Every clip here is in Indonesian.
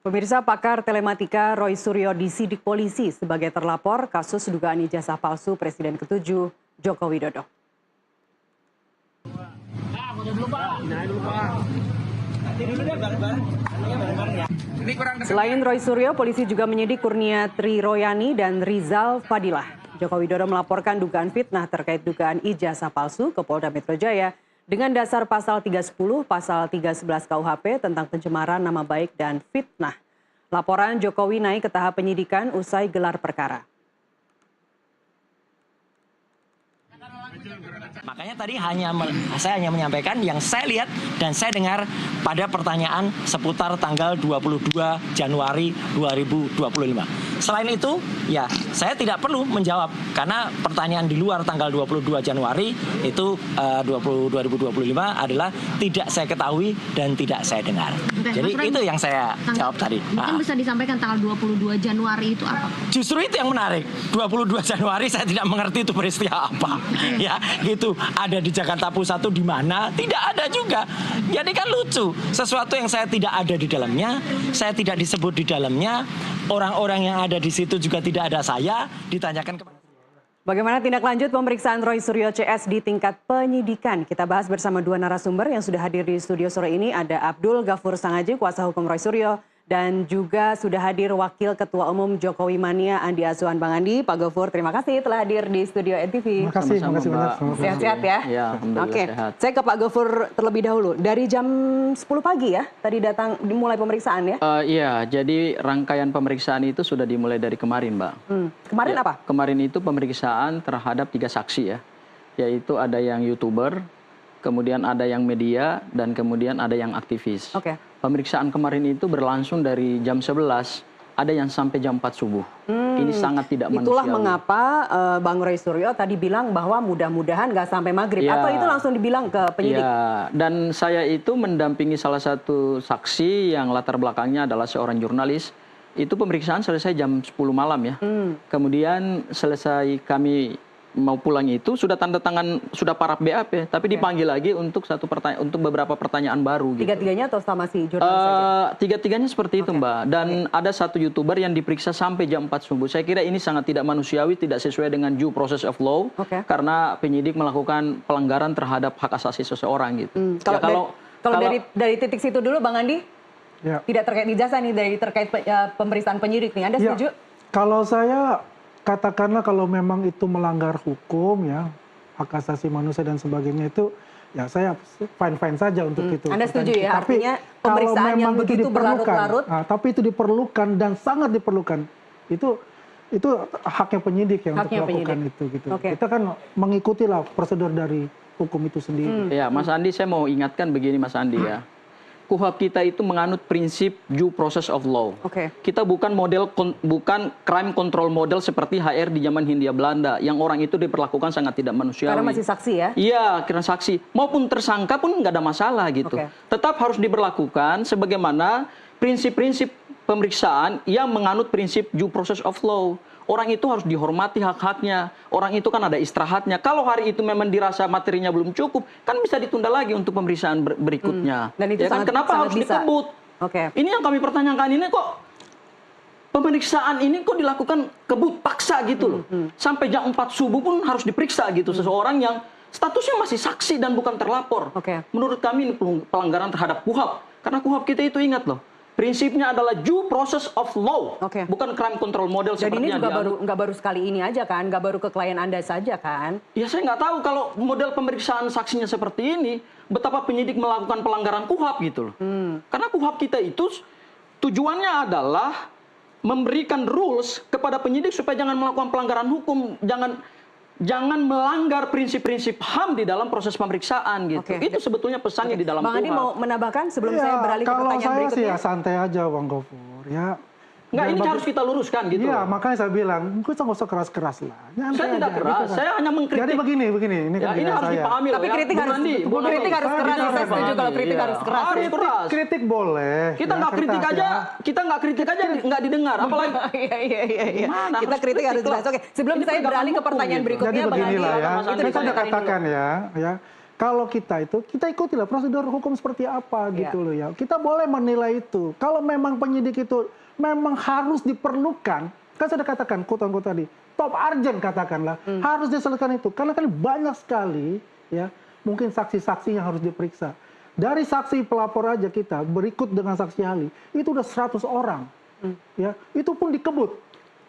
Pemirsa, pakar telematika Roy Suryo disidik polisi sebagai terlapor kasus dugaan ijazah palsu Presiden ke-7 Joko Widodo. Selain Roy Suryo, polisi juga menyidik Kurnia Tri Royani dan Rizal Fadilah. Joko Widodo melaporkan dugaan fitnah terkait dugaan ijazah palsu ke Polda Metro Jaya dengan dasar pasal 310, pasal 311 KUHP tentang pencemaran nama baik dan fitnah. Laporan Jokowi naik ke tahap penyidikan usai gelar perkara. Makanya tadi saya hanya menyampaikan yang saya lihat dan saya dengar pada pertanyaan seputar tanggal 22 Januari 2025. Selain itu, ya saya tidak perlu menjawab karena pertanyaan di luar tanggal 22 Januari itu 2025 adalah tidak saya ketahui dan tidak saya dengar. Jadi itu yang saya jawab tadi. Mungkin bisa disampaikan tanggal 22 Januari itu apa? Justru itu yang menarik. 22 Januari saya tidak mengerti itu peristiwa apa. Ya, gitu. Ada di Jakarta Pusat itu di mana? Tidak ada juga. Jadi kan lucu. Sesuatu yang saya tidak ada di dalamnya, saya tidak disebut di dalamnya, orang-orang yang ada di situ juga tidak ada saya, ditanyakan kepada. Bagaimana tindak lanjut pemeriksaan Roy Suryo CS di tingkat penyidikan? Kita bahas bersama dua narasumber yang sudah hadir di studio sore ini. Ada Abdul Ghafur Sangaji, kuasa hukum Roy Suryo. Dan juga sudah hadir Wakil Ketua Umum Jokowi Mania Andi Azwan. Bang Andi, Pak Ghafur, terima kasih telah hadir di studio NTV. Terima kasih banyak. Sehat-sehat ya? Ya, Oke, sehat. saya ke Pak Ghafur terlebih dahulu. Dari jam 10 pagi ya, tadi datang dimulai pemeriksaan ya? Iya, jadi rangkaian pemeriksaan itu sudah dimulai dari kemarin, Mbak. Kemarin Ya, apa? Kemarin itu pemeriksaan terhadap 3 saksi ya, yaitu ada yang YouTuber, kemudian ada yang media, dan kemudian ada yang aktivis. Oke. Pemeriksaan kemarin itu berlangsung dari jam 11, ada yang sampai jam 4 subuh. Ini sangat tidak manusiawi. Itulah mengapa Bang Roy Suryo tadi bilang bahwa mudah-mudahan nggak sampai maghrib. Ya. Atau itu langsung dibilang ke penyidik? Ya, dan saya itu mendampingi salah satu saksi yang latar belakangnya adalah seorang jurnalis. Itu pemeriksaan selesai jam 10 malam ya. Kemudian selesai kami mau pulang itu sudah tanda tangan, sudah paraf BAP, tapi dipanggil lagi untuk beberapa pertanyaan baru. Gitu. Tiga-tiganya atau sama si jurnalis saja? Tiga-tiganya seperti itu, Mbak. Dan ada satu YouTuber yang diperiksa sampai jam 4 subuh. Saya kira ini sangat tidak manusiawi, tidak sesuai dengan due process of law, karena penyidik melakukan pelanggaran terhadap hak asasi seseorang gitu. Kalau dari titik situ dulu, Bang Andi, tidak terkait ijazah nih, dari terkait pemeriksaan penyidik nih, Anda setuju? Kalau saya katakanlah kalau memang itu melanggar hukum ya, hak asasi manusia dan sebagainya itu, ya saya fine-fine saja untuk itu. Anda setuju ya? Tapi Artinya pemeriksaan yang begitu berlarut-larut. Tapi itu diperlukan dan sangat diperlukan. Itu haknya penyidik yang untuk melakukan itu. Gitu. Kita kan mengikuti lah prosedur dari hukum itu sendiri. Ya, Mas Andi, saya mau ingatkan begini, Mas Andi ya. KUHP kita itu menganut prinsip due process of law. Kita bukan crime control model seperti HR di zaman Hindia Belanda yang orang itu diperlakukan sangat tidak manusiawi. Karena masih saksi ya? Iya, karena saksi. Maupun tersangka pun nggak ada masalah gitu. Tetap harus diberlakukan sebagaimana prinsip-prinsip pemeriksaan yang menganut prinsip due process of law. Orang itu harus dihormati hak-haknya. Orang itu kan ada istirahatnya. Kalau hari itu memang dirasa materinya belum cukup, kan bisa ditunda lagi untuk pemeriksaan berikutnya. Dan itu ya kan? Kenapa harus dikebut? Ini yang kami pertanyakan, ini kok pemeriksaan ini kok dilakukan kebut paksa gitu loh. Sampai jam 4 subuh pun harus diperiksa gitu seseorang yang statusnya masih saksi dan bukan terlapor. Menurut kami ini pelanggaran terhadap KUHP. Karena KUHP kita itu ingat loh, prinsipnya adalah due process of law, bukan crime control model seperti yang ini juga nggak baru sekali ini aja kan, nggak baru ke klien Anda saja kan? Ya saya nggak tahu kalau model pemeriksaan saksinya seperti ini, betapa penyidik melakukan pelanggaran KUHP gitu loh. Karena KUHP kita itu tujuannya adalah memberikan rules kepada penyidik supaya jangan melakukan pelanggaran hukum, jangan melanggar prinsip-prinsip HAM di dalam proses pemeriksaan gitu. Itu sebetulnya pesannya di dalam KUHP. Bang Andi mau menambahkan sebelum saya beralih ke pertanyaan berikutnya? Kalau saya sih ya santai aja, Bang Ghafur. Ya. Enggak, ini harus kita luruskan gitu. Iya, makanya saya bilang, kita nggak usah keras-keras lah. Saya tidak keras, saya hanya mengkritik. Jadi begini. Ini kan ini harus dipahami loh. Tapi kritik harus keras. Saya setuju kalau kritik harus keras. Kritik boleh. Kita nggak kritik aja, nggak didengar. Apalagi. Iya. Kita kritik harus jelas. Oke, sebelum saya beralih ke pertanyaan berikutnya, Jadi Bang Andi. beginilah ya. Saya sudah katakan ya. kalau kita ikutilah prosedur hukum seperti apa gitu loh ya. Kita boleh menilai itu. Kalau memang penyidik itu memang harus diperlukan, kan saya katakan quote-unquote tadi, top urgent katakanlah, harus diselesaikan itu. Karena kan banyak sekali ya, mungkin saksi-saksi yang harus diperiksa. Dari saksi pelapor aja kita berikut dengan saksi ahli, itu udah 100 orang. Ya, itu pun dikebut.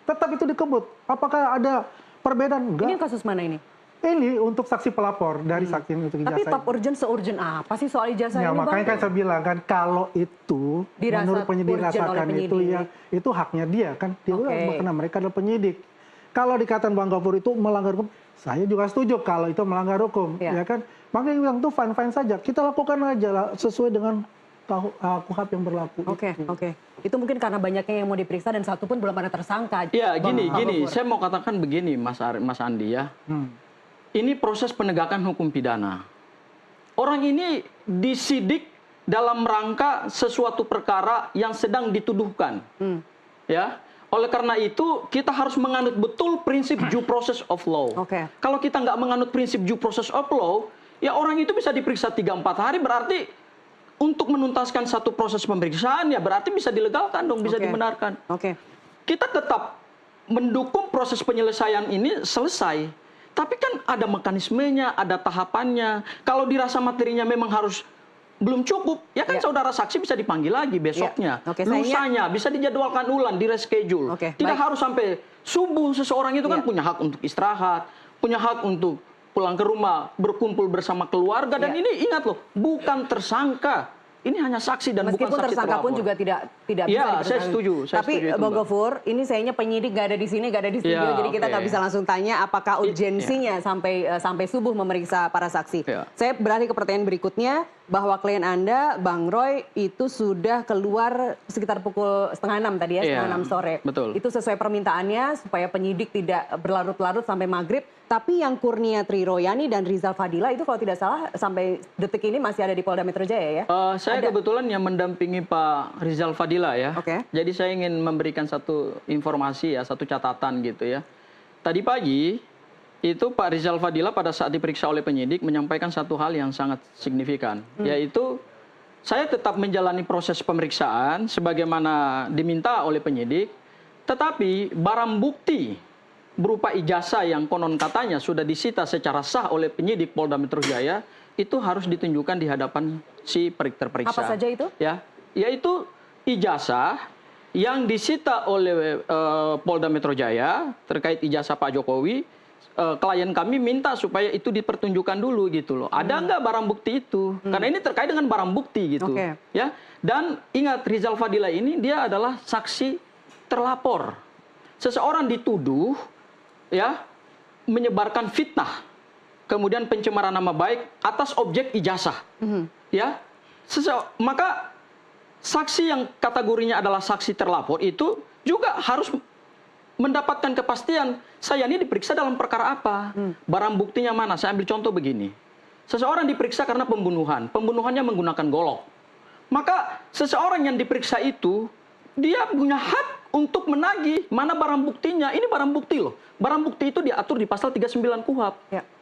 Tetap itu dikebut. Apakah ada perbedaan? Enggak. Ini kasus mana ini? Ini untuk saksi pelapor dari saksi untuk ijazah. Tapi top urgent se-urgent apa sih soal ijazah ya, ini, makanya Bang? kan saya bilang kan kalau itu Dirasa menurut penyidik urgent oleh rasakan itu penyidik. ya itu haknya dia kan. Dia karena mereka adalah penyidik. Kalau dikatakan Bang Gafur itu melanggar hukum, saya juga setuju kalau itu melanggar hukum, ya kan. Makanya bilang tuh fine-fine saja. Kita lakukan aja lah sesuai dengan KUHP yang berlaku. Oke. Itu mungkin karena banyaknya yang mau diperiksa dan satu pun belum ada tersangka. Ya, gini, Gafur. saya mau katakan begini, Mas Andi ya. Ini proses penegakan hukum pidana. Orang ini disidik dalam rangka sesuatu perkara yang sedang dituduhkan. Ya. Oleh karena itu, kita harus menganut betul prinsip due process of law. Kalau kita nggak menganut prinsip due process of law, ya orang itu bisa diperiksa 3-4 hari, berarti untuk menuntaskan satu proses pemeriksaan, ya berarti bisa dilegalkan dong, bisa dibenarkan. Kita tetap mendukung proses penyelesaian ini selesai. Tapi kan ada mekanismenya, ada tahapannya. Kalau dirasa materinya memang harus belum cukup, ya kan saudara saksi bisa dipanggil lagi besoknya. Lusanya bisa dijadwalkan ulang, di reschedule. Tidak harus sampai subuh. Seseorang itu kan punya hak untuk istirahat, punya hak untuk pulang ke rumah, berkumpul bersama keluarga. Dan ini ingat loh, bukan tersangka. Ini hanya saksi dan meskipun bukan saksi tersangka pun juga tidak bisa ya, saya setuju. Tapi Bang Gafur, ini sayangnya penyidik nggak ada di sini, nggak ada di studio, jadi kita nggak bisa langsung tanya apakah urgensinya sampai subuh memeriksa para saksi. Saya beralih ke pertanyaan berikutnya, bahwa klien Anda, Bang Roy, itu sudah keluar sekitar pukul 5:30 tadi ya, 5:30 sore. Betul. Itu sesuai permintaannya supaya penyidik tidak berlarut-larut sampai maghrib. Tapi yang Kurnia Triroyani dan Rizal Fadila itu kalau tidak salah sampai detik ini masih ada di Polda Metro Jaya ya? Saya kebetulan yang mendampingi Pak Rizal Fadila ya. Jadi saya ingin memberikan satu informasi ya, satu catatan gitu ya. Tadi pagi itu Pak Rizal Fadila pada saat diperiksa oleh penyidik menyampaikan satu hal yang sangat signifikan, yaitu saya tetap menjalani proses pemeriksaan sebagaimana diminta oleh penyidik, tetapi barang bukti berupa ijazah yang konon katanya sudah disita secara sah oleh penyidik Polda Metro Jaya itu harus ditunjukkan di hadapan si terperiksa. Apa saja itu? Ya, yaitu ijazah yang disita oleh Polda Metro Jaya terkait ijazah Pak Jokowi. Klien kami minta supaya itu dipertunjukkan dulu gitu loh. Ada nggak barang bukti itu? Karena ini terkait dengan barang bukti gitu. Ya. Dan ingat Rizal Fadila ini dia adalah saksi terlapor. Seseorang dituduh ya menyebarkan fitnah, kemudian pencemaran nama baik atas objek ijazah. Ya. Maka saksi yang kategorinya adalah saksi terlapor itu juga harus mendapatkan kepastian, saya ini diperiksa dalam perkara apa, barang buktinya mana. Saya ambil contoh begini, seseorang diperiksa karena pembunuhan, pembunuhannya menggunakan golok, maka seseorang yang diperiksa itu dia punya hak untuk menagih mana barang buktinya. Ini barang bukti loh, barang bukti itu diatur di pasal 39 KUHP.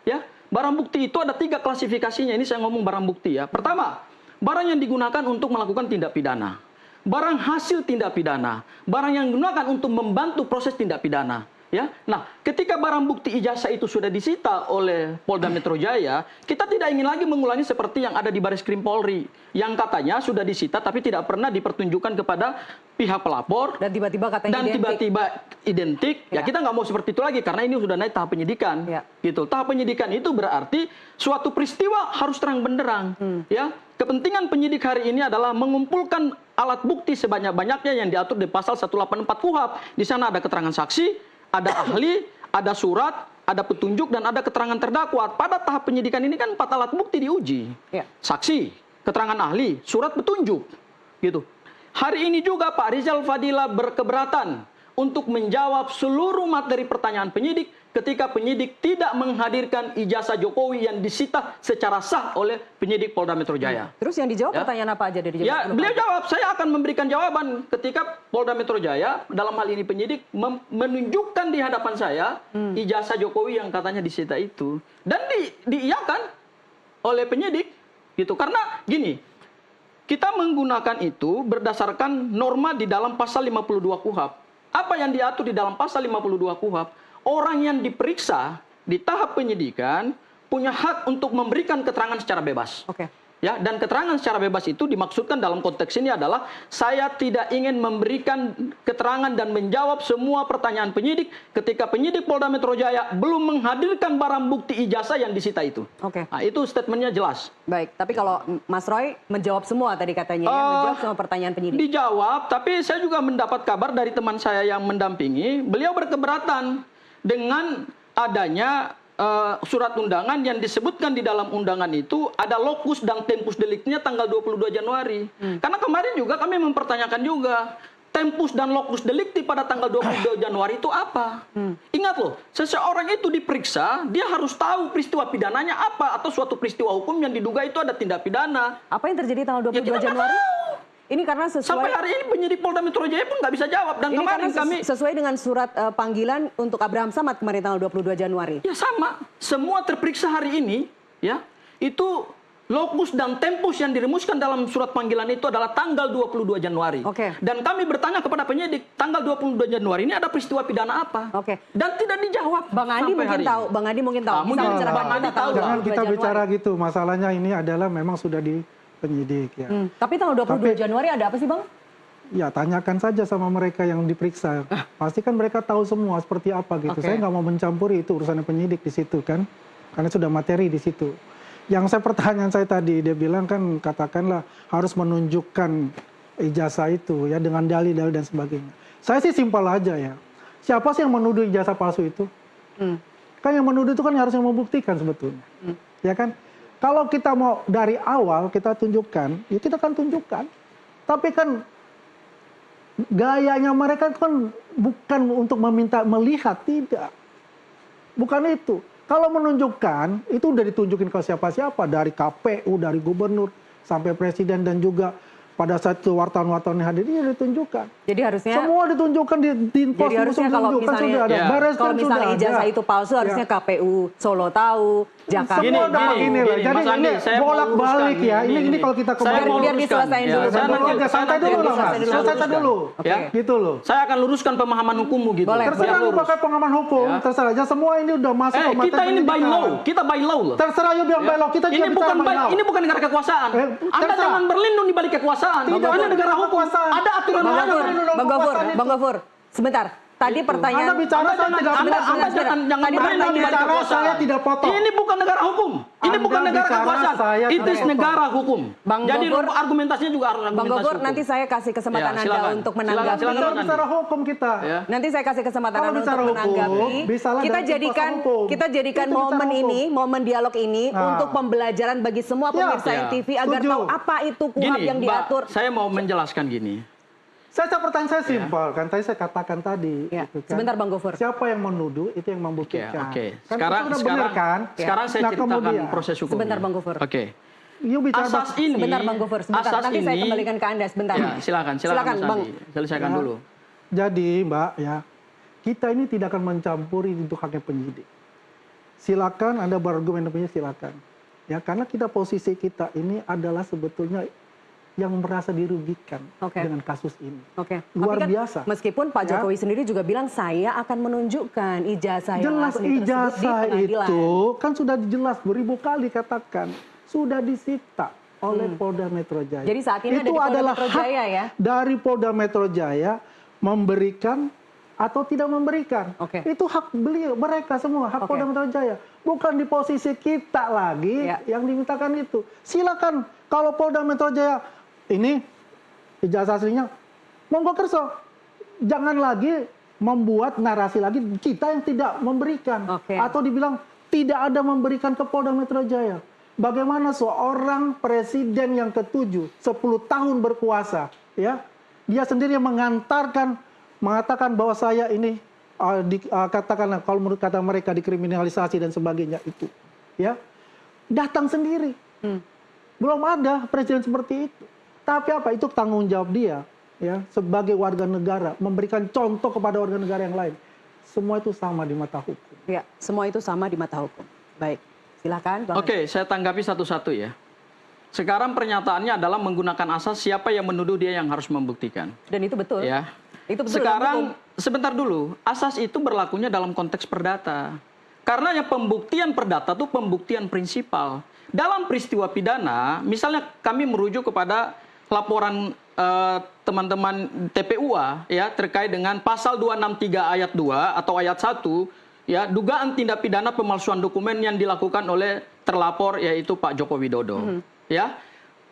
Ya, barang bukti itu ada 3 klasifikasinya. Ini saya ngomong barang bukti ya. Pertama, barang yang digunakan untuk melakukan tindak pidana. Barang hasil tindak pidana, barang yang digunakan untuk membantu proses tindak pidana. Ya, nah, ketika barang bukti ijazah itu sudah disita oleh Polda Metro Jaya, kita tidak ingin lagi mengulangi seperti yang ada di Baris Krim Polri, yang katanya sudah disita tapi tidak pernah dipertunjukkan kepada pihak pelapor dan tiba-tiba katanya identik. Ya, kita nggak mau seperti itu lagi karena ini sudah naik tahap penyidikan. Gitu. Tahap penyidikan itu berarti suatu peristiwa harus terang benderang. Ya, kepentingan penyidik hari ini adalah mengumpulkan alat bukti sebanyak-banyaknya yang diatur di pasal 184 KUHP. Di sana ada keterangan saksi, ada ahli, ada surat, ada petunjuk, dan ada keterangan terdakwa. Pada tahap penyidikan ini kan 4 alat bukti diuji. Saksi, keterangan ahli, surat petunjuk. Gitu. Hari ini juga Pak Rizal Fadila berkeberatan untuk menjawab seluruh materi pertanyaan penyidik ketika penyidik tidak menghadirkan ijazah Jokowi yang disita secara sah oleh penyidik Polda Metro Jaya. Terus yang dijawab pertanyaan apa aja dari ya, beliau jawab, saya akan memberikan jawaban ketika Polda Metro Jaya, dalam hal ini penyidik, menunjukkan di hadapan saya ijazah Jokowi yang katanya disita itu. Dan diiyakan. oleh penyidik gitu. Karena gini, kita menggunakan itu berdasarkan norma di dalam pasal 52 KUHP. Apa yang diatur di dalam pasal 52 KUHP? Orang yang diperiksa di tahap penyidikan punya hak untuk memberikan keterangan secara bebas. Oke. Ya, dan keterangan secara bebas itu dimaksudkan dalam konteks ini adalah saya tidak ingin memberikan keterangan dan menjawab semua pertanyaan penyidik ketika penyidik Polda Metro Jaya belum menghadirkan barang bukti ijazah yang disita itu. Oke. Nah, itu statementnya jelas. Baik, tapi kalau Mas Roy menjawab semua tadi katanya, ya, menjawab semua pertanyaan penyidik. Dijawab, tapi saya juga mendapat kabar dari teman saya yang mendampingi, beliau berkeberatan dengan adanya surat undangan yang disebutkan di dalam undangan itu ada lokus dan tempus deliknya tanggal 22 Januari. Karena kemarin juga kami mempertanyakan juga tempus dan lokus delikti pada tanggal 22 Januari itu apa? Ingat loh, seseorang itu diperiksa, dia harus tahu peristiwa pidananya apa atau suatu peristiwa hukum yang diduga itu ada tindak pidana. Apa yang terjadi tanggal 22 Ya, kita nggak Januari? tahu. Ini karena sesuai Sampai hari ini penyidik Polda Metro Jaya pun nggak bisa jawab. Dan ini kemarin karena kami sesuai dengan surat panggilan untuk Abraham Samad kemarin tanggal 22 Januari. ya sama, semua terperiksa hari ini ya itu lokus dan tempus yang dirumuskan dalam surat panggilan itu adalah tanggal 22 Januari. Oke. Dan kami bertanya kepada penyidik, tanggal 22 Januari ini ada peristiwa pidana apa? Oke. Dan tidak dijawab. Bang Andi sampai mungkin hari tahu, ini. Bang Andi mungkin tahu. Ah, mungkin bicara Bang Andi tahu. Jangan 22 kita Januari. bicara gitu. Masalahnya ini adalah memang sudah di penyidik ya. Tapi tanggal 22 Januari ada apa sih, Bang? Ya tanyakan saja sama mereka yang diperiksa. Pasti kan mereka tahu semua seperti apa gitu. Oke. Saya nggak mau mencampuri itu urusan penyidik di situ kan. Karena sudah materi di situ. Yang pertanyaan saya tadi, dia bilang kan katakanlah harus menunjukkan ijazah itu ya dengan dalil-dalil dan sebagainya. Saya sih simpel aja ya. Siapa sih yang menuduh ijazah palsu itu? Kan yang menuduh itu kan harus yang membuktikan sebetulnya. Ya kan? Kalau kita mau dari awal kita tunjukkan, ya kita kan tunjukkan. Tapi kan gayanya mereka kan bukan untuk meminta melihat, tidak. Bukan itu. Kalau menunjukkan, itu udah ditunjukin ke siapa-siapa. Dari KPU, dari gubernur, sampai presiden dan juga pada saat itu wartawan-wartawan yang hadir, ini ditunjukkan. Jadi harusnya Semua ditunjukkan di pos Jadi harusnya kalau kan misalnya, sudah ada. ya, Baris kalau kan misalnya sudah ijazah ada. itu palsu, harusnya KPU Solo tahu, Jakarta. Semua udah begini lah. Jadi Mas Andi, ini saya mau bolak-balik luruskan ya. Ini kalau kita Saya kembali. mau Biar luruskan. diselesain Ya, dulu. saya Santai nanti- dulu, santai saya dulu nanti- lah, Mas. saya Santai luruskan. dulu. Ya. Gitu loh. Saya akan luruskan pemahaman hukummu gitu. Boleh. Terserah lu pakai pengalaman hukum, Ya. terserah aja. Semua ini udah masuk ke materi Kita ini by pendidikan. law, kita by law loh. Terserah you bilang by law, kita juga Ini bicara bukan by law. ini bukan negara kekuasaan. Terserah. Anda jangan berlindung di balik kekuasaan. Tidak Ini ada negara hukum. kekuasaan. Ada aturan Bang main. Gofur, Bang Gofur, kekuasaan itu. Bang Gofur. Sebentar. Tadi pertanyaan Anda bicara, saya tidak Anda potong. jangan Tadi berlindung di balik bicara, kekuasaan. saya tidak potong. Ini bukan negara hukum. Ini Anda bukan negara bicara, kekuasaan. saya Itu tidak potong. negara hukum. Bang Jadi Gofur- argumentasinya juga harus Bang argumentasi Gofur, hukum. nanti saya kasih kesempatan Ya, Anda silakan. untuk Silakan, menanggapi. silakan. Kita bicara hukum kita. Ya. Nanti saya kasih kesempatan Kalau Anda untuk bicara hukum, menanggapi. bisalah Kita dari jadikan kuasa hukum. kita jadikan Itu bicara momen hukum. ini, momen dialog ini Nah. untuk pembelajaran bagi semua Ya. pemirsa Ya. TV agar Setuju. tahu apa itu KUHP Gini, yang Mbak, diatur. saya mau menjelaskan gini. Pertanyaan saya simpel, kan tadi saya katakan tadi. Ya. gitu kan. Sebentar, Bang Gofur. Siapa yang menuduh, itu yang membuktikan. Oke. Kan Sekarang itu udah benar kan? sekarang saya Nah, ceritakan kemudian, proses hukum. Sebentar, Bang Gofur. Oke. You bicara Asas ini Sebentar, Bang Gofur. Sebentar. asas Nanti saya ini- kembalikan ke Anda sebentar. Ya, silakan Mas Bang. Andi. Selesaikan Ya. dulu. Jadi Mbak ya, kita ini tidak akan mencampuri untuk haknya penyidik. Silakan Anda berargumen penyidik, silakan. Ya, karena posisi kita ini adalah sebetulnya yang merasa dirugikan Oke. dengan kasus ini. Oke. Luar Tapi kan, biasa. Meskipun Pak Ya. Jokowi sendiri juga bilang saya akan menunjukkan ijazah yang Jelas asli tersebut di ijazah pengadilan. itu kan sudah jelas beribu kali katakan sudah disita oleh Polda Metro Jaya. Jadi saat ini ada itu di Polda adalah Metro hak Jaya ya? dari Polda Metro Jaya memberikan atau tidak memberikan. Oke. Itu hak beliau, mereka semua, hak Oke. Polda Metro Jaya. Bukan di posisi kita lagi Ya. yang dimintakan itu. Silakan kalau Polda Metro Jaya ini ijazah aslinya, monggo kerso. Jangan lagi membuat narasi lagi kita yang tidak memberikan. Oke. Atau dibilang tidak ada memberikan ke Polda Metro Jaya. Bagaimana seorang presiden yang ke-7, 10 tahun berkuasa, ya, dia sendiri yang mengatakan bahwa saya ini katakanlah kalau menurut kata mereka dikriminalisasi dan sebagainya itu, ya, datang sendiri. Belum ada presiden seperti itu. Tapi apa? Itu tanggung jawab dia, ya, sebagai warga negara memberikan contoh kepada warga negara yang lain. Semua itu sama di mata hukum. Ya, semua itu sama di mata hukum. Baik. Silakan, Bang. Oke, saya tanggapi satu-satu ya. Sekarang pernyataannya adalah menggunakan asas siapa yang menuduh dia yang harus membuktikan. Dan itu betul. Ya. Itu betul. Sekarang sebentar dulu, asas itu berlakunya dalam konteks perdata. Karena yang pembuktian perdata itu pembuktian prinsipal. Dalam peristiwa pidana, misalnya kami merujuk kepada laporan teman-teman TPUA ya terkait dengan pasal 263 ayat 2 atau ayat 1 ya dugaan tindak pidana pemalsuan dokumen yang dilakukan oleh terlapor yaitu Pak Joko Widodo. Ya.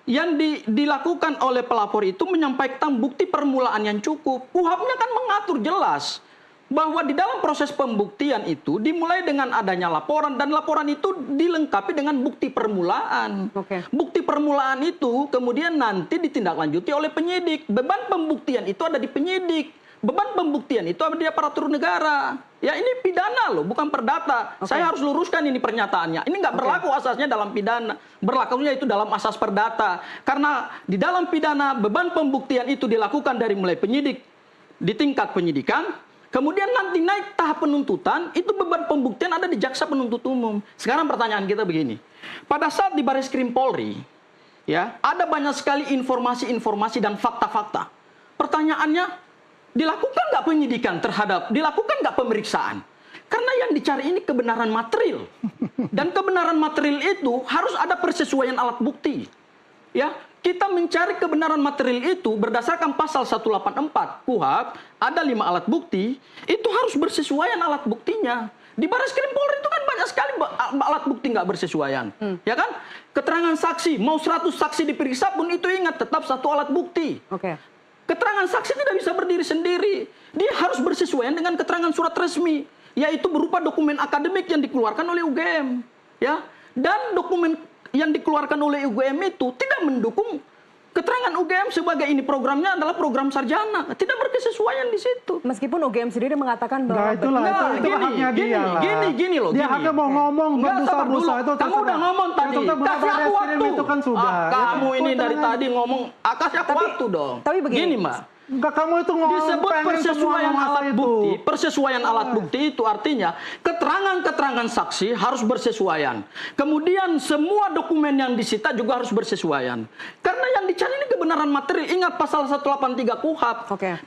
Yang dilakukan oleh pelapor itu menyampaikan bukti permulaan yang cukup. KUHAP-nya kan mengatur jelas bahwa di dalam proses pembuktian itu dimulai dengan adanya laporan dan laporan itu dilengkapi dengan bukti permulaan. Bukti permulaan itu kemudian nanti ditindaklanjuti oleh penyidik. Beban pembuktian itu ada di penyidik. Beban pembuktian itu ada di aparatur negara. Ya ini pidana loh, bukan perdata. Saya harus luruskan ini pernyataannya. Ini nggak berlaku asasnya dalam pidana. Berlakunya itu dalam asas perdata. Karena di dalam pidana beban pembuktian itu dilakukan dari mulai penyidik di tingkat penyidikan. Kemudian nanti naik tahap penuntutan, itu beban pembuktian ada di jaksa penuntut umum. Sekarang pertanyaan kita begini. Pada saat di Bareskrim Polri, ya ada banyak sekali informasi-informasi dan fakta-fakta. Pertanyaannya, dilakukan nggak penyidikan dilakukan nggak pemeriksaan? Karena yang dicari ini kebenaran material. Dan kebenaran material itu harus ada persesuaian alat bukti. Ya, kita mencari kebenaran material itu berdasarkan pasal 184 KUHAP, ada 5 alat bukti, itu harus bersesuaian alat buktinya. Di Bareskrim Polri itu kan banyak sekali alat bukti nggak bersesuaian. Ya kan? Keterangan saksi, mau 100 saksi diperiksa pun itu ingat tetap satu alat bukti. Keterangan saksi tidak bisa berdiri sendiri. Dia harus bersesuaian dengan keterangan surat resmi, yaitu berupa dokumen akademik yang dikeluarkan oleh UGM. Ya, dan dokumen yang dikeluarkan oleh UGM itu tidak mendukung keterangan UGM sebagai ini programnya adalah program sarjana. Tidak berkesesuaian di situ. Meskipun UGM sendiri mengatakan bahwa itu haknya dia lah. Gini loh. Dia haknya mau ngomong berdosa-dosa itu. Kamu udah ngomong tadi. Kasih aku waktu. Itu kan sudah. Kamu ini dari tadi ngomong. Kasih aku waktu dong. Tapi begini. Gini, Mbak. Enggak, kamu itu disebut persesuaian alat bukti. Persesuaian alat bukti itu artinya keterangan-keterangan saksi harus bersesuaian. Kemudian semua dokumen yang disita juga harus bersesuaian. Karena yang dicari ini kebenaran material. Ingat pasal 183 KUHAP.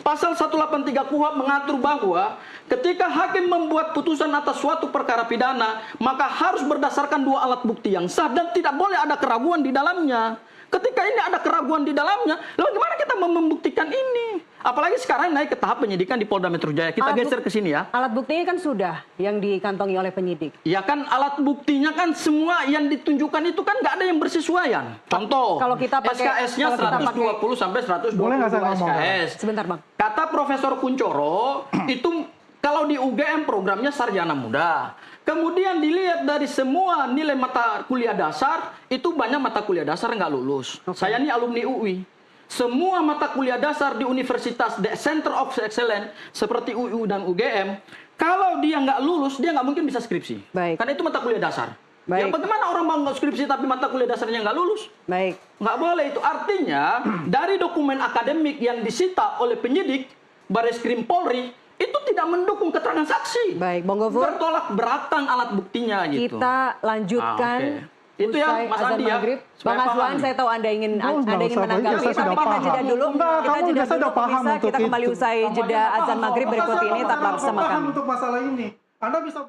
Pasal 183 KUHAP mengatur bahwa ketika hakim membuat putusan atas suatu perkara pidana, maka harus berdasarkan 2 alat bukti yang sah dan tidak boleh ada keraguan di dalamnya. Ketika ini ada keraguan di dalamnya, lalu gimana kita membuktikan ini? Apalagi sekarang naik ke tahap penyidikan di Polda Metro Jaya. Kita geser ke sini ya. Alat buktinya kan sudah yang dikantongi oleh penyidik. Ya kan alat buktinya kan semua yang ditunjukkan itu kan nggak ada yang bersesuaian. Contoh, kalau kita pakai SKS-nya 120 sampai 122 boleh nggak saya ngomong? SKS. Sebentar, Bang. Kata Profesor Kuncoro, itu kalau di UGM programnya sarjana muda. Kemudian dilihat dari semua nilai mata kuliah dasar, itu banyak mata kuliah dasar nggak lulus. Saya ini alumni UI. Semua mata kuliah dasar di Universitas Center of Excellence, seperti UU dan UGM, kalau dia nggak lulus, dia nggak mungkin bisa skripsi. Karena itu mata kuliah dasar. Ya bagaimana orang mau skripsi tapi mata kuliah dasarnya nggak lulus? Nggak boleh itu. Artinya, dari dokumen akademik yang disita oleh penyidik, Bareskrim Polri, itu tidak mendukung keterangan saksi. Bang Gofur. Bertolak belakang alat buktinya gitu. Kita lanjutkan. Itu ya Mas Andi ya. Bang Aswan, saya tahu Anda ingin menanggapi, tapi kita jeda dulu. Kita jeda dulu pemirsa, kita kembali usai jeda azan maghrib berikut ini. Tetaplah bersama kami. Untuk masalah ini, Anda bisa.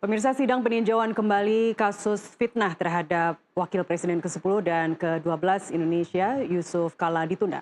Pemirsa, sidang peninjauan kembali kasus fitnah terhadap Wakil Presiden ke-10 dan ke-12 Indonesia, Yusuf Kala, ditunda.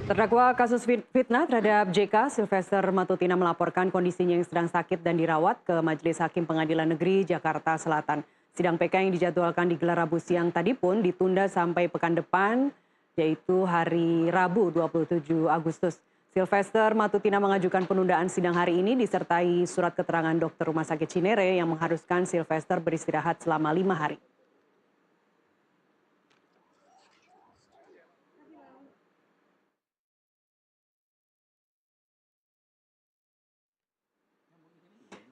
Terdakwa kasus fitnah terhadap JK, Sylvester Matutina, melaporkan kondisinya yang sedang sakit dan dirawat ke Majelis Hakim Pengadilan Negeri Jakarta Selatan. Sidang PK yang dijadwalkan digelar Rabu siang tadi pun ditunda sampai pekan depan, yaitu hari Rabu 27 Agustus. Sylvester Matutina mengajukan penundaan sidang hari ini disertai surat keterangan dokter Rumah Sakit Cinere yang mengharuskan Sylvester beristirahat selama 5 hari.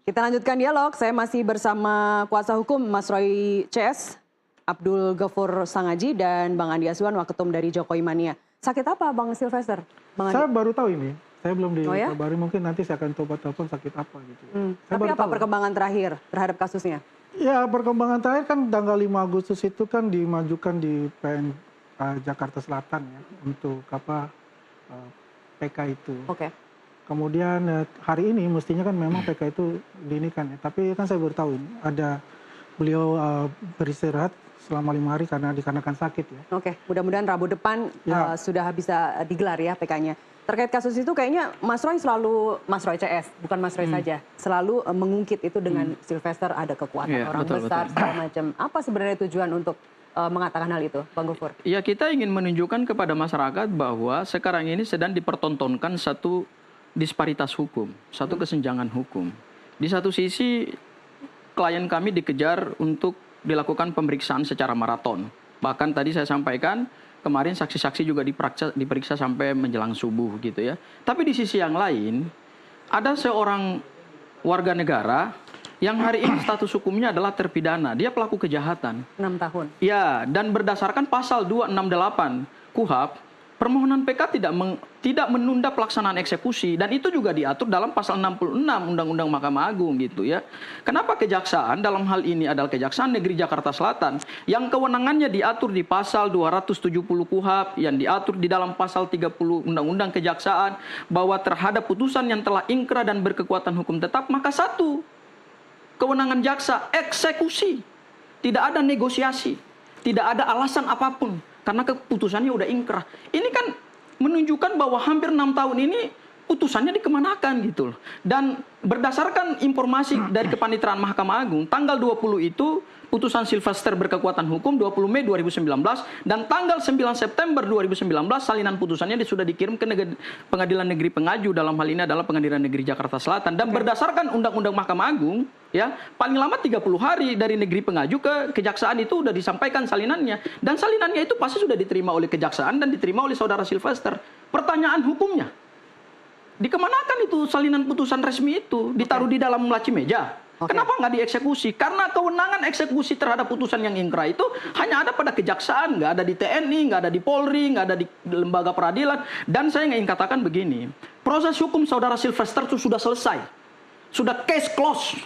Kita lanjutkan dialog. Saya masih bersama kuasa hukum Mas Roy CS, Abdul Ghafur Sangaji, dan Bang Andi Azwan, Waketum dari Jokowi Mania. Sakit apa Bang Sylvester? Bang Saya Andi? baru tahu ini. Saya belum ya? dikabari, mungkin nanti saya akan coba telepon sakit apa gitu. Saya Tapi baru apa tahu. perkembangan terakhir terhadap kasusnya? Ya, perkembangan terakhir kan tanggal 5 Agustus itu kan dimajukan di PN Jakarta Selatan ya untuk PK itu. Oke. Kemudian hari ini mestinya kan memang PK itu diinikan ya. Tapi kan saya baru tahu ini ada beliau beristirahat selama 5 hari karena dikarenakan sakit ya. Oke, mudah-mudahan Rabu depan Ya. sudah bisa digelar ya PK-nya. Terkait kasus itu kayaknya Mas Roy selalu, Mas Roy CS, bukan Mas Roy saja, selalu mengungkit itu dengan Sylvester ada kekuatan Iya, orang betul, besar, betul. segala macam. Apa sebenarnya tujuan untuk mengatakan hal itu, Bang Ghafur? Ya, kita ingin menunjukkan kepada masyarakat bahwa sekarang ini sedang dipertontonkan satu disparitas hukum, satu kesenjangan hukum. Di satu sisi, klien kami dikejar untuk dilakukan pemeriksaan secara maraton. Bahkan tadi saya sampaikan, kemarin saksi-saksi juga diperiksa sampai menjelang subuh gitu ya. Tapi di sisi yang lain, ada seorang warga negara yang hari ini status hukumnya adalah terpidana. Dia pelaku kejahatan. 6 tahun. Ya, dan berdasarkan pasal 268 KUHP, permohonan PK tidak menunda pelaksanaan eksekusi, dan itu juga diatur dalam pasal 66 Undang-Undang Mahkamah Agung gitu ya. Kenapa kejaksaan dalam hal ini adalah Kejaksaan Negeri Jakarta Selatan yang kewenangannya diatur di pasal 270 KUHP, yang diatur di dalam pasal 30 Undang-Undang Kejaksaan, bahwa terhadap putusan yang telah ingkrah dan berkekuatan hukum tetap, maka satu, kewenangan jaksa eksekusi. Tidak ada negosiasi, tidak ada alasan apapun, karena keputusannya udah ingkrah. Ini kan menunjukkan bahwa hampir 6 tahun ini putusannya dikemanakan gitu loh. Dan berdasarkan informasi dari Kepanitraan Mahkamah Agung, tanggal 20 itu putusan Sylvester berkekuatan hukum 20 Mei 2019, dan tanggal 9 September 2019 salinan putusannya sudah dikirim ke Pengadilan Negeri Pengaju, dalam hal ini adalah Pengadilan Negeri Jakarta Selatan. Dan berdasarkan Undang-Undang Mahkamah Agung, ya, paling lama 30 hari dari Negeri Pengaju ke Kejaksaan itu sudah disampaikan salinannya. Dan salinannya itu pasti sudah diterima oleh Kejaksaan dan diterima oleh saudara Sylvester. Pertanyaan hukumnya, dikemanakan itu salinan putusan resmi itu? Ditaruh di dalam laci meja. Kenapa nggak dieksekusi? Karena kewenangan eksekusi terhadap putusan yang ingkrah itu hanya ada pada Kejaksaan, nggak ada di TNI, nggak ada di Polri, nggak ada di lembaga peradilan. Dan saya ingin katakan begini, proses hukum saudara Sylvester itu sudah selesai, sudah case close.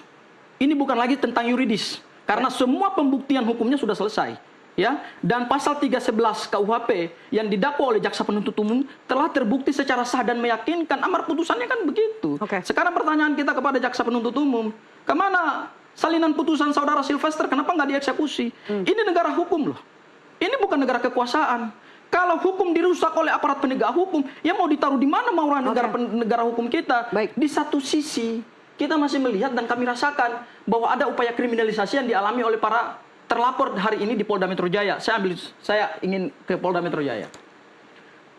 Ini bukan lagi tentang yuridis, karena semua pembuktian hukumnya sudah selesai. Ya, dan pasal 311 KUHP yang didakwa oleh jaksa penuntut umum telah terbukti secara sah dan meyakinkan. Amar putusannya kan begitu. Sekarang pertanyaan kita kepada jaksa penuntut umum, kemana salinan putusan saudara Sylvester? Kenapa nggak dieksekusi? Ini negara hukum loh. Ini bukan negara kekuasaan. Kalau hukum dirusak oleh aparat penegak hukum, ya mau ditaruh di mana mau negara hukum kita? Di satu sisi kita masih melihat dan kami rasakan bahwa ada upaya kriminalisasi yang dialami oleh para terlapor hari ini di Polda Metro Jaya. Saya ingin ke Polda Metro Jaya.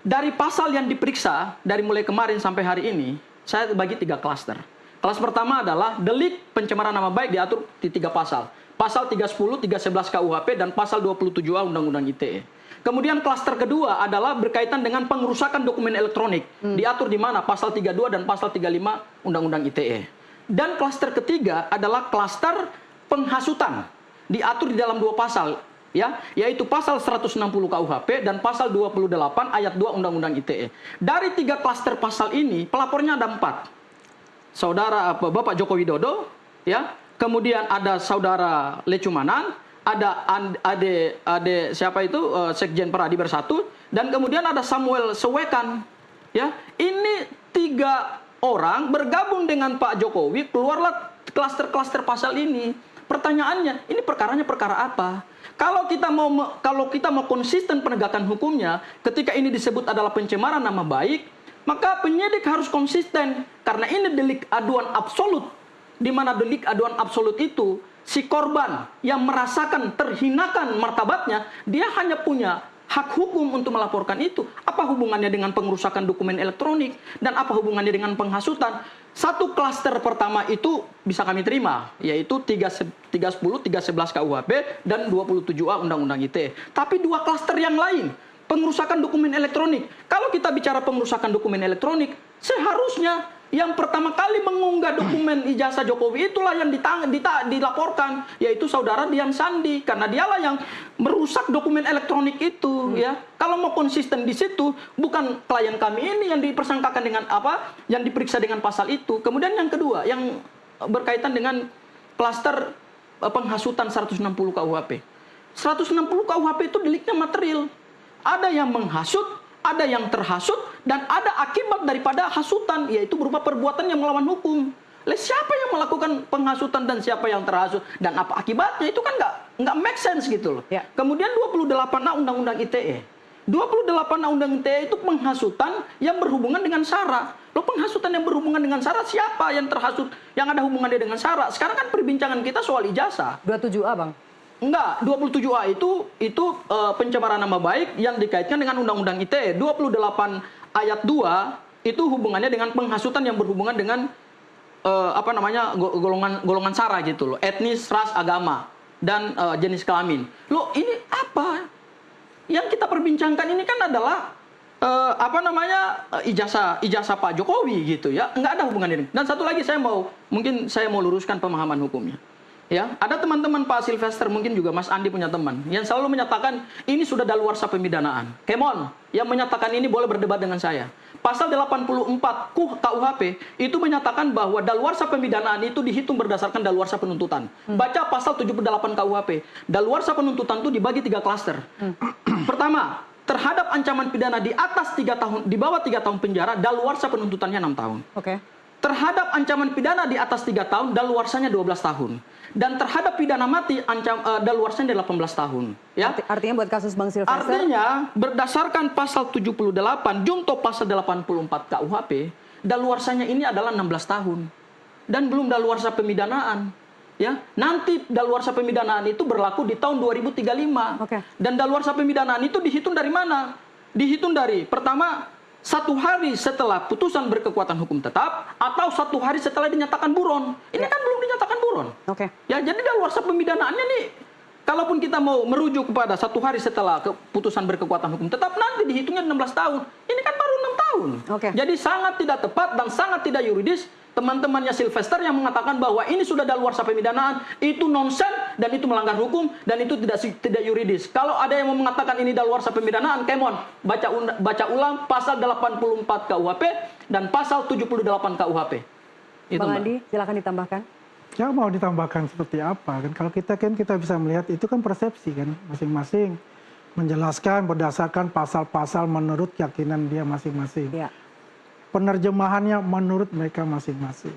Dari pasal yang diperiksa dari mulai kemarin sampai hari ini, saya bagi 3 klaster. Kelas pertama adalah delik pencemaran nama baik diatur di 3 pasal. Pasal 310, 311 KUHP dan pasal 27A Undang-Undang ITE. Kemudian klaster kedua adalah berkaitan dengan pengerusakan dokumen elektronik. Diatur di mana? Pasal 32 dan pasal 35 Undang-Undang ITE. Dan klaster ketiga adalah klaster penghasutan. Diatur di dalam 2 pasal, ya, yaitu pasal 160 KUHP dan pasal 28 ayat 2 Undang-Undang ITE. Dari 3 klaster pasal ini, pelapornya ada 4. Saudara Bapak Joko Widodo, ya, kemudian ada saudara Lecumanan, ada ade siapa itu Sekjen Peradi Bersatu, dan kemudian ada Samuel Sewekan, ya. Ini 3 orang bergabung dengan Pak Jokowi, keluarlah klaster-klaster pasal ini. Pertanyaannya, ini perkaranya perkara apa? Kalau kita mau konsisten penegakan hukumnya, ketika ini disebut adalah pencemaran nama baik, maka penyidik harus konsisten, karena ini delik aduan absolut, di mana delik aduan absolut itu si korban yang merasakan terhinakan martabatnya, dia hanya punya hak hukum untuk melaporkan itu. Apa hubungannya dengan pengerusakan dokumen elektronik dan apa hubungannya dengan penghasutan? Satu klaster pertama itu bisa kami terima, yaitu 310, 311 KUHP dan 27A Undang-Undang ITE. Tapi 2 klaster yang lain, pengerusakan dokumen elektronik. Kalau kita bicara pengerusakan dokumen elektronik, seharusnya Yang pertama kali mengunggah dokumen ijazah Jokowi itulah yang dilaporkan, yaitu saudara Dian Sandi, karena dialah yang merusak dokumen elektronik itu. Ya, kalau mau konsisten di situ, bukan klien kami ini yang dipersangkakan dengan apa, yang diperiksa dengan pasal itu. Kemudian yang kedua, yang berkaitan dengan klaster penghasutan 160 KUHP. 160 KUHP itu deliknya material. Ada yang menghasut, ada yang terhasut, dan ada akibat daripada hasutan, yaitu berupa perbuatan yang melawan hukum. Siapa yang melakukan penghasutan dan siapa yang terhasut dan apa akibatnya, itu kan nggak make sense gitu loh. Ya. Kemudian 28A Undang-Undang ITE. 28A Undang ITE itu penghasutan yang berhubungan dengan SARA. Loh, penghasutan yang berhubungan dengan SARA, siapa yang terhasut yang ada hubungannya dengan SARA? Sekarang kan perbincangan kita soal ijazah. 27A, Bang. Enggak, 27A itu pencemaran nama baik yang dikaitkan dengan Undang-Undang ITE. 28 ayat 2 itu hubungannya dengan penghasutan yang berhubungan dengan golongan SARA gitu loh, etnis, ras, agama, dan jenis kelamin. Loh, ini apa? Yang kita perbincangkan ini kan adalah ijazah Pak Jokowi gitu ya, nggak ada hubungannya. Dan satu lagi mungkin saya mau luruskan pemahaman hukumnya. Ya, ada teman-teman Pak Sylvester, mungkin juga Mas Andi punya teman yang selalu menyatakan ini sudah daluarsa pemidanaan. Come on, yang menyatakan ini boleh berdebat dengan saya. Pasal 84 KUHP itu menyatakan bahwa daluarsa pemidanaan itu dihitung berdasarkan daluarsa penuntutan. Baca pasal 78 KUHP. Daluarsa penuntutan itu dibagi 3 klaster. Pertama, terhadap ancaman pidana di atas 3 tahun, di bawah 3 tahun penjara, daluarsa penuntutannya 6 tahun. Oke. Terhadap ancaman pidana di atas 3 tahun, daluarsanya 12 tahun. Dan terhadap pidana mati, daluarsanya 18 tahun. Ya. Artinya buat kasus Bang Sylvester. Artinya, berdasarkan pasal 78, junto pasal 84 KUHP, daluarsanya ini adalah 16 tahun. Dan belum daluarsa pemidanaan. Ya, nanti daluarsa pemidanaan itu berlaku di tahun 2035. Oke. Dan daluarsa pemidanaan itu dihitung dari mana? Dihitung dari, pertama, 1 hari setelah putusan berkekuatan hukum tetap atau 1 hari setelah dinyatakan buron. Ini kan belum dinyatakan buron. Oke. Ya, jadi daluarsa pemidanaannya nih, kalaupun kita mau merujuk kepada 1 hari setelah putusan berkekuatan hukum tetap, nanti dihitungnya 16 tahun. Ini kan baru 6 tahun. Oke. Jadi sangat tidak tepat dan sangat tidak yuridis. Teman-temannya Sylvester yang mengatakan bahwa ini sudah daluarsa pemidanaan, itu nonsen dan itu melanggar hukum dan itu tidak yuridis. Kalau ada yang mau mengatakan ini daluarsa pemidanaan, come on, baca ulang pasal 84 KUHP dan pasal 78 KUHP. Itu, Bang Mbak. Andi, silakan ditambahkan. Ya mau ditambahkan seperti apa kan? Kalau kita bisa melihat itu kan persepsi kan, masing-masing menjelaskan berdasarkan pasal-pasal menurut keyakinan dia masing-masing. Ya. Penerjemahannya menurut mereka masing-masing.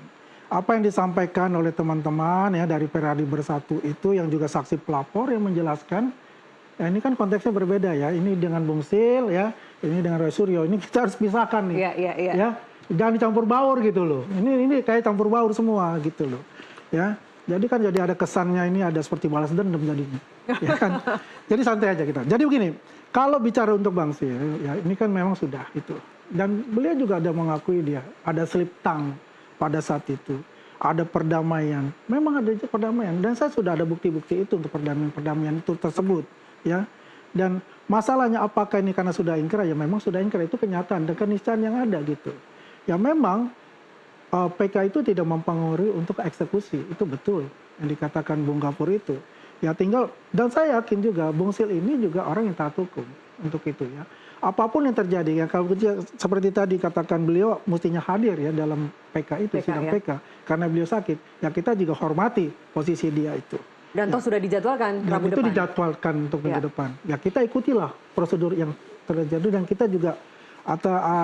Apa yang disampaikan oleh teman-teman ya dari Peradi Bersatu itu yang juga saksi pelapor yang menjelaskan, ya ini kan konteksnya berbeda ya. Ini dengan Bung Sil ya, ini dengan Roy Suryo. Ini kita harus pisahkan nih. Iya. Ya, jangan dicampur baur gitu loh. Ini kayak campur baur semua gitu loh. Ya. Jadi kan jadi ada kesannya ini ada seperti balas dendam jadinya. Ya kan? Jadi santai aja kita. Jadi begini, kalau bicara untuk Bang Sil, ya ini kan memang sudah itu. Dan beliau juga ada mengakui dia ada slip tongue pada saat itu, ada perdamaian, memang ada perdamaian dan saya sudah ada bukti-bukti itu untuk perdamaian itu tersebut, ya. Dan masalahnya apakah ini karena sudah ingkrah, ya memang sudah ingkrah, itu kenyataan dan keniscayaan yang ada gitu. Ya memang PK itu tidak mempengaruhi untuk eksekusi, itu betul yang dikatakan Bung Gafur itu. Ya tinggal, dan saya yakin juga Bung Sil ini juga orang yang taat hukum untuk itu ya. Apapun yang terjadi ya, kalau seperti tadi katakan beliau mestinya hadir ya dalam PK itu, sidang ya. PK karena beliau sakit. Ya kita juga hormati posisi dia itu. Dan toh sudah dijadwalkan Dan Rabu itu depan. dijadwalkan untuk minggu depan. Ya kita ikutilah prosedur yang terjadi dan kita juga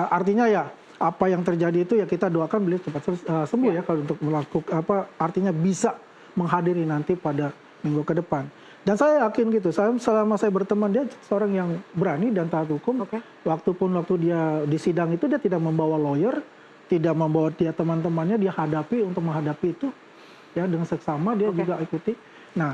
artinya ya apa yang terjadi itu ya kita doakan beliau cepat sembuh ya kalau untuk melakukan artinya bisa menghadiri nanti pada minggu ke depan. Dan saya yakin gitu, selama saya berteman dia seorang yang berani dan taat hukum. Oke. Waktu dia di sidang itu dia tidak membawa lawyer, tidak membawa dia teman-temannya, dia untuk menghadapi itu ya dengan seksama dia juga ikuti. Nah,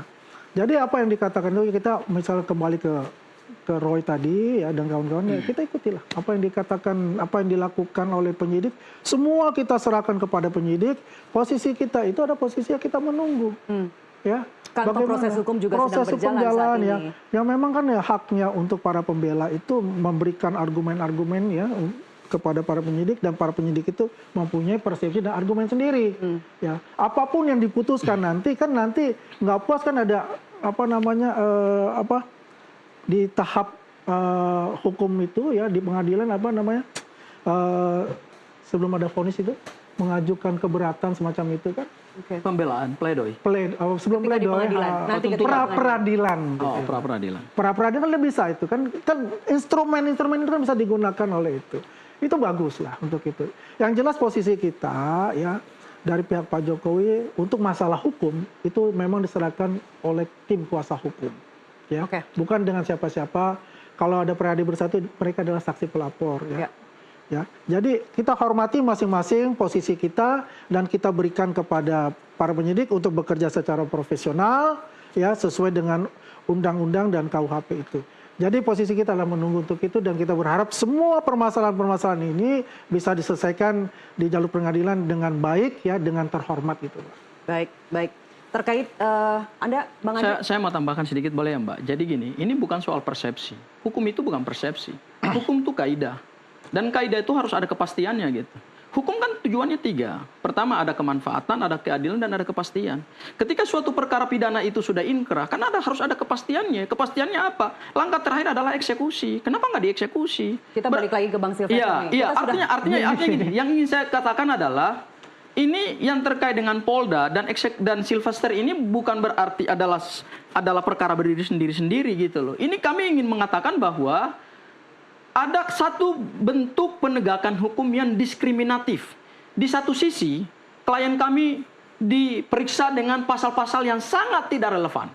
jadi apa yang dikatakan itu kita misalnya kembali ke Roy tadi ya dan kawan-kawan ya kita ikutilah apa yang dikatakan, apa yang dilakukan oleh penyidik, semua kita serahkan kepada penyidik. Posisi kita itu ada posisi yang kita menunggu. Ya. Kan proses hukum juga sedang berjalan saat ini. Ya memang kan ya haknya untuk para pembela itu memberikan argumen-argumen ya kepada para penyidik, dan para penyidik itu mempunyai persepsi dan argumen sendiri. Ya, apapun yang diputuskan nanti nggak puas kan ada di tahap hukum itu ya, di pengadilan sebelum ada vonis itu mengajukan keberatan semacam itu kan. Pembelaan, pledoi. Sebelum Ketika di pledoi, pengadilan. Nanti ketika pra-peradilan. Oh, pra-peradilan. Pra-peradilan kan bisa itu kan instrumen itu kan bisa digunakan oleh itu. Itu bagus lah untuk itu. Yang jelas posisi kita ya dari pihak Pak Jokowi untuk masalah hukum itu memang diserahkan oleh tim kuasa hukum. Ya, bukan dengan siapa-siapa. Kalau ada pra-peradilan bersatu, mereka adalah saksi pelapor. Ya. Ya, jadi kita hormati masing-masing posisi kita dan kita berikan kepada para penyidik untuk bekerja secara profesional ya sesuai dengan undang-undang dan KUHP itu. Jadi posisi kita adalah menunggu untuk itu dan kita berharap semua permasalahan-permasalahan ini bisa diselesaikan di jalur pengadilan dengan baik ya, dengan terhormat gitu. Baik. Terkait Anda, Bang Andi? Saya mau tambahkan sedikit boleh ya Mbak. Jadi gini, ini bukan soal persepsi. Hukum itu bukan persepsi. Hukum itu kaidah. Dan kaidah itu harus ada kepastiannya gitu. Hukum kan tujuannya 3. Pertama ada kemanfaatan, ada keadilan, dan ada kepastian. Ketika suatu perkara pidana itu sudah inkrah, kan harus ada kepastiannya. Kepastiannya apa? Langkah terakhir adalah eksekusi. Kenapa nggak dieksekusi? Kita balik lagi ke Bang Silvester. Iya. Artinya gini. Yang ingin saya katakan adalah ini yang terkait dengan Polda dan Silvester ini bukan berarti adalah perkara berdiri sendiri-sendiri gitu loh. Ini kami ingin mengatakan bahwa ada satu bentuk penegakan hukum yang diskriminatif. Di satu sisi, klien kami diperiksa dengan pasal-pasal yang sangat tidak relevan.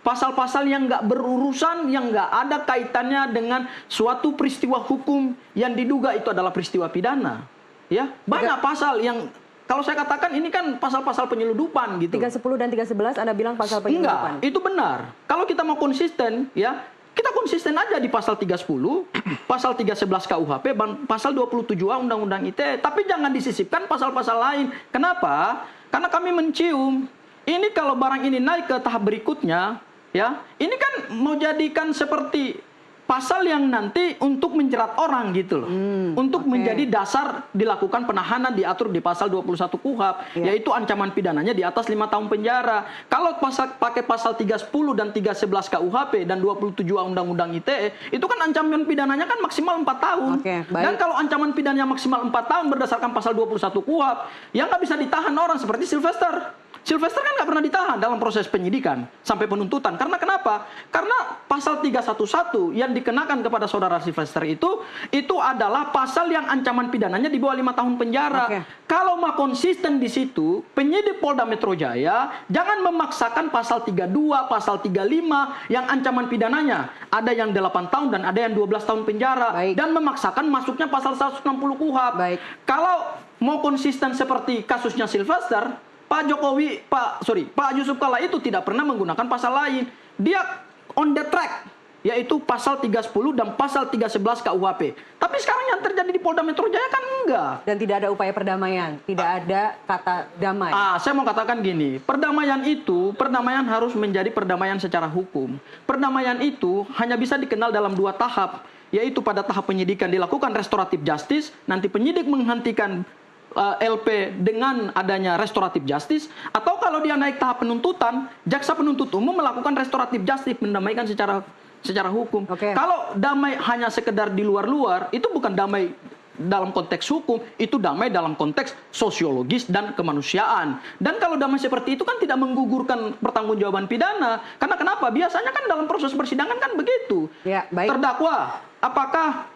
Pasal-pasal yang nggak berurusan, yang nggak ada kaitannya dengan suatu peristiwa hukum yang diduga itu adalah peristiwa pidana. Ya, banyak pasal yang kalau saya katakan ini kan pasal-pasal penyeludupan gitu. 310 dan 311 Anda bilang pasal penyeludupan. Enggak, itu benar. Kalau kita mau konsisten, ya kita konsisten aja di pasal 310, pasal 311 KUHP, pasal 27A Undang-Undang ITE. Tapi jangan disisipkan pasal-pasal lain. Kenapa? Karena kami mencium, ini kalau barang ini naik ke tahap berikutnya, ya, ini kan mau jadikan seperti pasal yang nanti untuk menjerat orang gitu loh. Untuk menjadi dasar dilakukan penahanan diatur di pasal 21 KUHP, yaitu ancaman pidananya di atas 5 tahun penjara. Kalau pakai pasal 310 dan 311 KUHP dan 27A Undang-Undang ITE, itu kan ancaman pidananya kan maksimal 4 tahun. Dan kalau ancaman pidananya maksimal 4 tahun berdasarkan pasal 21 KUHP, yang nggak bisa ditahan orang seperti Silvester. Silvester kan nggak pernah ditahan dalam proses penyidikan sampai penuntutan. Karena kenapa? Karena pasal 311 yang dikenakan kepada saudara Silvester itu adalah pasal yang ancaman pidananya di bawah 5 tahun penjara. Kalau mau konsisten di situ, penyidik Polda Metro Jaya jangan memaksakan pasal 32, pasal 35 yang ancaman pidananya ada yang 8 tahun dan ada yang 12 tahun penjara dan memaksakan masuknya pasal 160 KUHP. Kalau mau konsisten seperti kasusnya Silvester, Pak Yusuf Kalla itu tidak pernah menggunakan pasal lain. Dia on the track, yaitu pasal 310 dan pasal 311 KUHP. Tapi sekarang yang terjadi di Polda Metro Jaya kan enggak. Dan tidak ada upaya perdamaian, tidak ada kata damai. Saya mau katakan gini, perdamaian harus menjadi perdamaian secara hukum. Perdamaian itu hanya bisa dikenal dalam 2 tahap, yaitu pada tahap penyidikan dilakukan restoratif justice, nanti penyidik menghentikan LP dengan adanya restoratif justice, atau kalau dia naik tahap penuntutan, jaksa penuntut umum melakukan restoratif justice, mendamaikan secara hukum. Kalau damai hanya sekedar di luar-luar, itu bukan damai dalam konteks hukum, itu damai dalam konteks sosiologis dan kemanusiaan. Dan kalau damai seperti itu kan tidak menggugurkan pertanggungjawaban pidana. Karena kenapa? Biasanya kan dalam proses persidangan kan begitu. Terdakwa apakah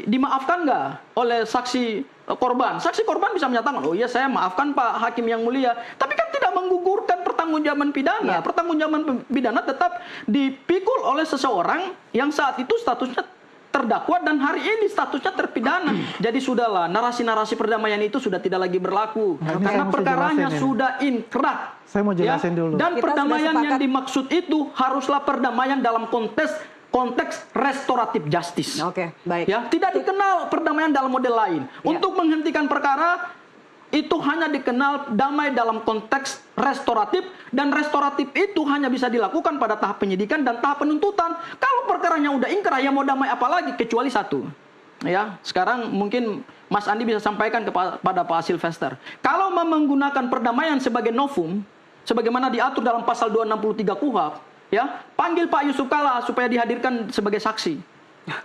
dimaafkan nggak oleh saksi korban? Saksi korban bisa menyatakan, oh iya saya maafkan Pak Hakim yang mulia. Tapi kan tidak menggugurkan pertanggungjawaban pidana. Pertanggungjawaban pidana tetap dipikul oleh seseorang yang saat itu statusnya terdakwa dan hari ini statusnya terpidana. Jadi sudahlah, narasi-narasi perdamaian itu sudah tidak lagi berlaku. Karena perkaranya sudah inkrah. Saya mau jelasin dulu. Dan perdamaian yang dimaksud itu haruslah perdamaian dalam konteks restoratif justice. Baik. Ya, tidak dikenal perdamaian dalam model lain. Untuk menghentikan perkara itu hanya dikenal damai dalam konteks restoratif, dan restoratif itu hanya bisa dilakukan pada tahap penyidikan dan tahap penuntutan. Kalau perkaranya udah ingkrah, ya mau damai apa lagi kecuali satu. Ya, sekarang mungkin Mas Andi bisa sampaikan kepada Pak Sylvester. Kalau menggunakan perdamaian sebagai novum, sebagaimana diatur dalam pasal 263 KUHP, ya, panggil Pak Yusuf Kalla supaya dihadirkan sebagai saksi.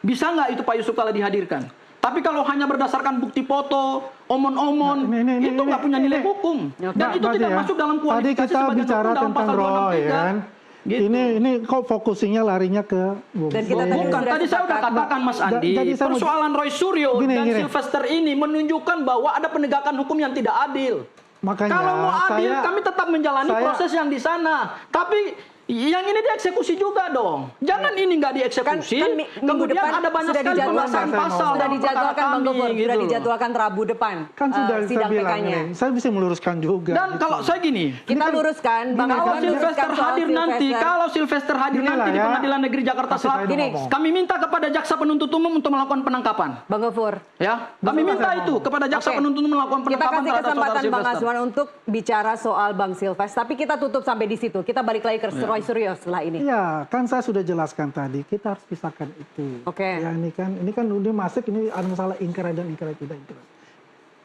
Bisa nggak itu Pak Yusuf Kalla dihadirkan? Tapi kalau hanya berdasarkan bukti foto, omon-omon, itu nggak punya nilai hukum. Dan itu tidak masuk dalam kualifikasi tadi kita sebagai bicara hukum dalam tentang pasal Roy, 263. kan? Gitu. Ini kok fokusnya larinya ke Dan kita tadi Bukan, sudah tadi saya udah katakan Mas Andi, jadi saya mau- persoalan Roy Suryo dan Sylvester ini menunjukkan bahwa ada penegakan hukum yang tidak adil. Makanya Kalau mau adil, kami tetap menjalani saya- proses yang di sana. Tapi yang ini dieksekusi juga dong. Jangan ini nggak dieksekusi. minggu Kemudian depan ada banyak sudah sekali dijadwalkan. pembahasan pasal Sudah dalam perkara dijadwalkan Bang kami, Gofur, gitu sudah loh. dijadwalkan Rabu depan. kan sudah saya sidang bilang PK-nya. ini. Saya bisa meluruskan juga. Dan gitu. kalau saya gini, Kita luruskan, Bang kalau Afwan Sylvester luruskan soal hadir nanti, Sylvester. kalau Sylvester hadir Inilah nanti di ya. Pengadilan Negeri Jakarta Tapi saya Selatan, ngomong. kami minta kepada jaksa penuntut umum untuk melakukan penangkapan. Bang Gofur, Ya, kami minta itu kepada jaksa Oke. penuntut umum melakukan kita penangkapan kasih terhadap saudara kesempatan Bang Sylvester. Azwan untuk bicara soal Bang Sylvester, tapi kita tutup sampai di situ. Kita balik lagi ke Roy Suryo setelah ini. Iya, kan saya sudah jelaskan tadi, kita harus pisahkan itu. Oke. Ya ini kan udah masuk, ini ada masalah ingkrah dan ingkrah tidak ingkrah.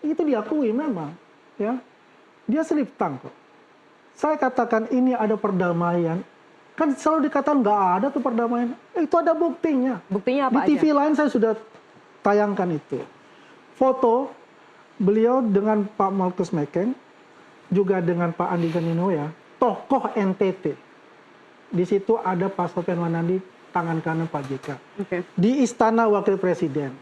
Itu diakui memang, ya. Dia slip tank kok. Saya katakan ini ada perdamaian. Kan selalu dikatakan nggak ada tuh perdamaian. Itu ada buktinya. Buktinya apa Di TV aja? lain saya sudah tayangkan itu. Foto beliau dengan Pak Malkus Mekeng, juga dengan Pak Andi Ganinoya, tokoh NTT. Di situ ada Pak Sofian Wanandi, tangan kanan Pak JK. Oke. Di Istana Wakil Presiden,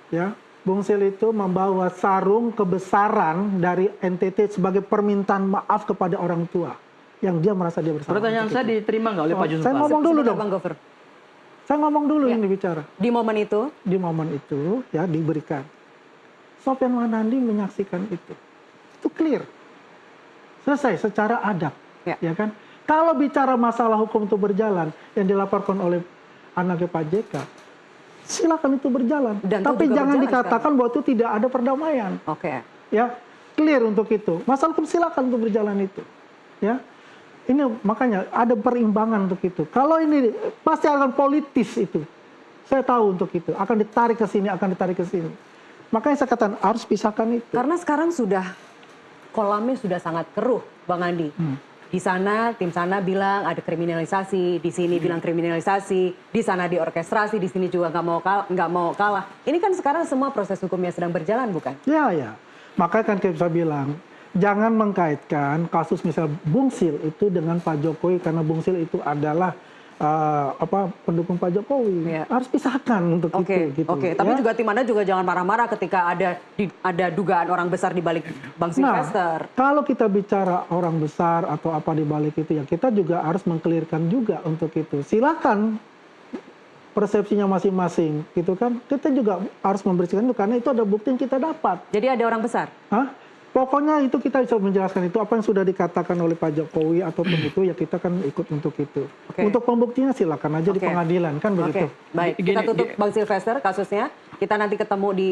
ya, Bung Sil itu membawa sarung kebesaran dari NTT sebagai permintaan maaf kepada orang tua yang dia merasa dia bersalah. Pertanyaan saya diterima nggak oleh Pak Yusuf Saya Kalla? ngomong dulu Sebentar, dong. Bang Gofur. Saya ngomong dulu Ya. ini bicara. Di momen itu, Di momen itu ya diberikan. Sofian Wanandi menyaksikan itu. Itu clear. Selesai secara adab, Ya. ya kan? Kalau bicara masalah hukum itu berjalan yang dilaporkan oleh anaknya Pak JK, silakan itu berjalan. Dan itu Tapi juga jangan berjalan dikatakan bahwa itu tidak ada perdamaian. oke. Ya, clear untuk itu. Masalah hukum silakan untuk berjalan itu. Ya. Ini makanya ada perimbangan untuk itu. Kalau ini pasti akan politis itu. Saya tahu untuk itu. Akan ditarik ke sini, akan ditarik ke sini. Makanya saya katakan harus pisahkan itu. Karena sekarang sudah kolamnya sudah sangat keruh, Bang Andi. Di sana, tim sana bilang ada kriminalisasi, di sini bilang kriminalisasi, di sana diorkestrasi, di sini juga nggak mau kalah. Ini kan sekarang semua proses hukumnya sedang berjalan, bukan? Ya, ya. Makanya kan kayak saya bilang, jangan mengkaitkan kasus misal Bung Sil itu dengan Pak Jokowi karena Bung Sil itu adalah pendukung Pak Jokowi. Ya. Harus pisahkan untuk Oke, itu. Gitu, oke. Tapi ya. juga tim Anda juga jangan marah-marah ketika ada dugaan orang besar di balik Bang Sylvester. Nah, kalau kita bicara orang besar atau apa di balik itu ya kita juga harus mengkelirkan juga untuk itu. Silakan persepsinya masing-masing, gitu kan? Kita juga harus membersihkan itu karena itu ada bukti yang kita dapat. Jadi ada orang besar. Hah? Pokoknya itu kita bisa menjelaskan itu apa yang sudah dikatakan oleh Pak Jokowi ataupun itu ya kita kan ikut untuk itu. Oke. Untuk pembuktiannya silakan aja di Oke. pengadilan kan begitu. Oke, baik. Kita tutup Bang Sylvester kasusnya. Kita nanti ketemu di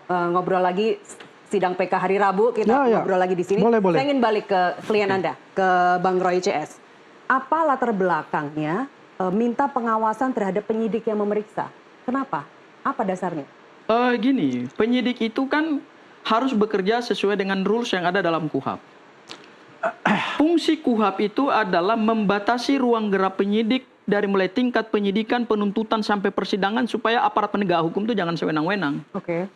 ngobrol lagi sidang PK hari Rabu. Kita Ya, ya. ngobrol lagi di sini. Boleh, boleh. Saya ingin balik ke klien Anda, ke Bang Roy CS. Apa latar belakangnya minta pengawasan terhadap penyidik yang memeriksa? Kenapa? Apa dasarnya? Gini, penyidik itu kan harus bekerja sesuai dengan rules yang ada dalam KUHP. Fungsi KUHP itu adalah membatasi ruang gerak penyidik dari mulai tingkat penyidikan, penuntutan sampai persidangan supaya aparat penegak hukum itu jangan sewenang-wenang. Oke.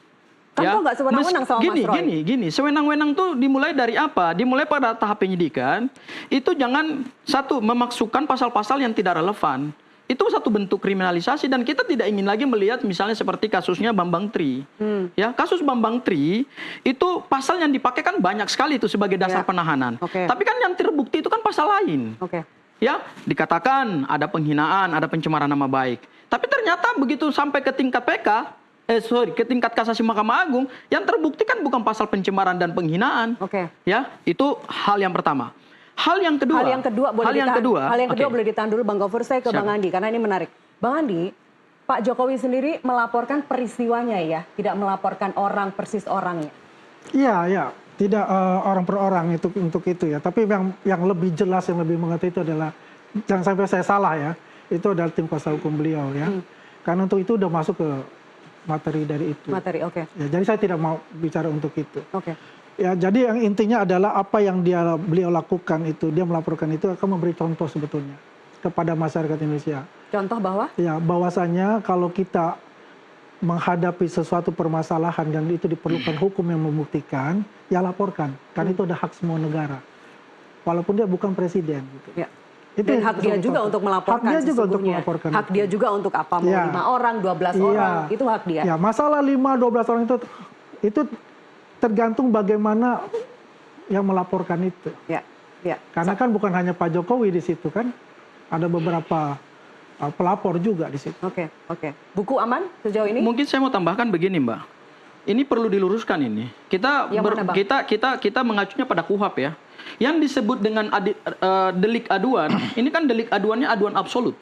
Kan kok nggak sewenang-wenang sama gini, Mas Roy? Gini, sewenang-wenang tuh dimulai dari apa? Dimulai pada tahap penyidikan, itu jangan satu memasukkan pasal-pasal yang tidak relevan. Itu satu bentuk kriminalisasi dan kita tidak ingin lagi melihat misalnya seperti kasusnya Bambang Tri. Ya, kasus Bambang Tri itu pasal yang dipakai kan banyak sekali itu sebagai dasar Ya. penahanan. Oke. Tapi kan yang terbukti itu kan pasal lain. Oke. Ya, dikatakan ada penghinaan, ada pencemaran nama baik. Tapi ternyata begitu sampai ke tingkat ke tingkat kasasi Mahkamah Agung, yang terbukti kan bukan pasal pencemaran dan penghinaan. Oke. Ya, itu hal yang pertama. Hal yang kedua boleh ditahan dulu Bang Gofur. Saya ke Bang Andi karena ini menarik. Bang Andi, Pak Jokowi sendiri melaporkan peristiwanya ya, tidak melaporkan orang persis orangnya. Iya, ya, tidak orang per orang itu untuk itu ya. Tapi yang lebih jelas, yang lebih mengerti itu adalah, jangan sampai saya salah ya, itu adalah tim kuasa hukum beliau ya. Karena untuk itu udah masuk ke materi dari itu. Materi, oke. Ya, jadi saya tidak mau bicara untuk itu. Oke. Ya, jadi yang intinya adalah apa yang beliau lakukan itu, dia melaporkan itu akan memberi contoh sebetulnya kepada masyarakat Indonesia. Contoh bahwa? Ya, bahwasanya kalau kita menghadapi sesuatu permasalahan dan itu diperlukan hukum yang membuktikan, ya laporkan. Karena itu ada hak semua negara. Walaupun dia bukan presiden. Gitu. Ya. Itu Dan hak dia juga untuk melaporkan. Hak dia juga untuk sesungguhnya. melaporkan. Hak dia juga untuk apa? Mau Ya. 5 orang, 12 orang, itu hak dia. Ya, masalah 5-12 orang itu tergantung bagaimana yang melaporkan itu. Ya. Ya. Karena kan bukan hanya Pak Jokowi di situ kan, ada beberapa pelapor juga di situ. Oke. Buku aman sejauh ini? Mungkin saya mau tambahkan begini, Mbak. Ini perlu diluruskan ini. Kita Yang mana, Bang? kita mengacunya pada KUHP ya. Yang disebut dengan delik aduan, ini kan delik aduannya aduan absolut.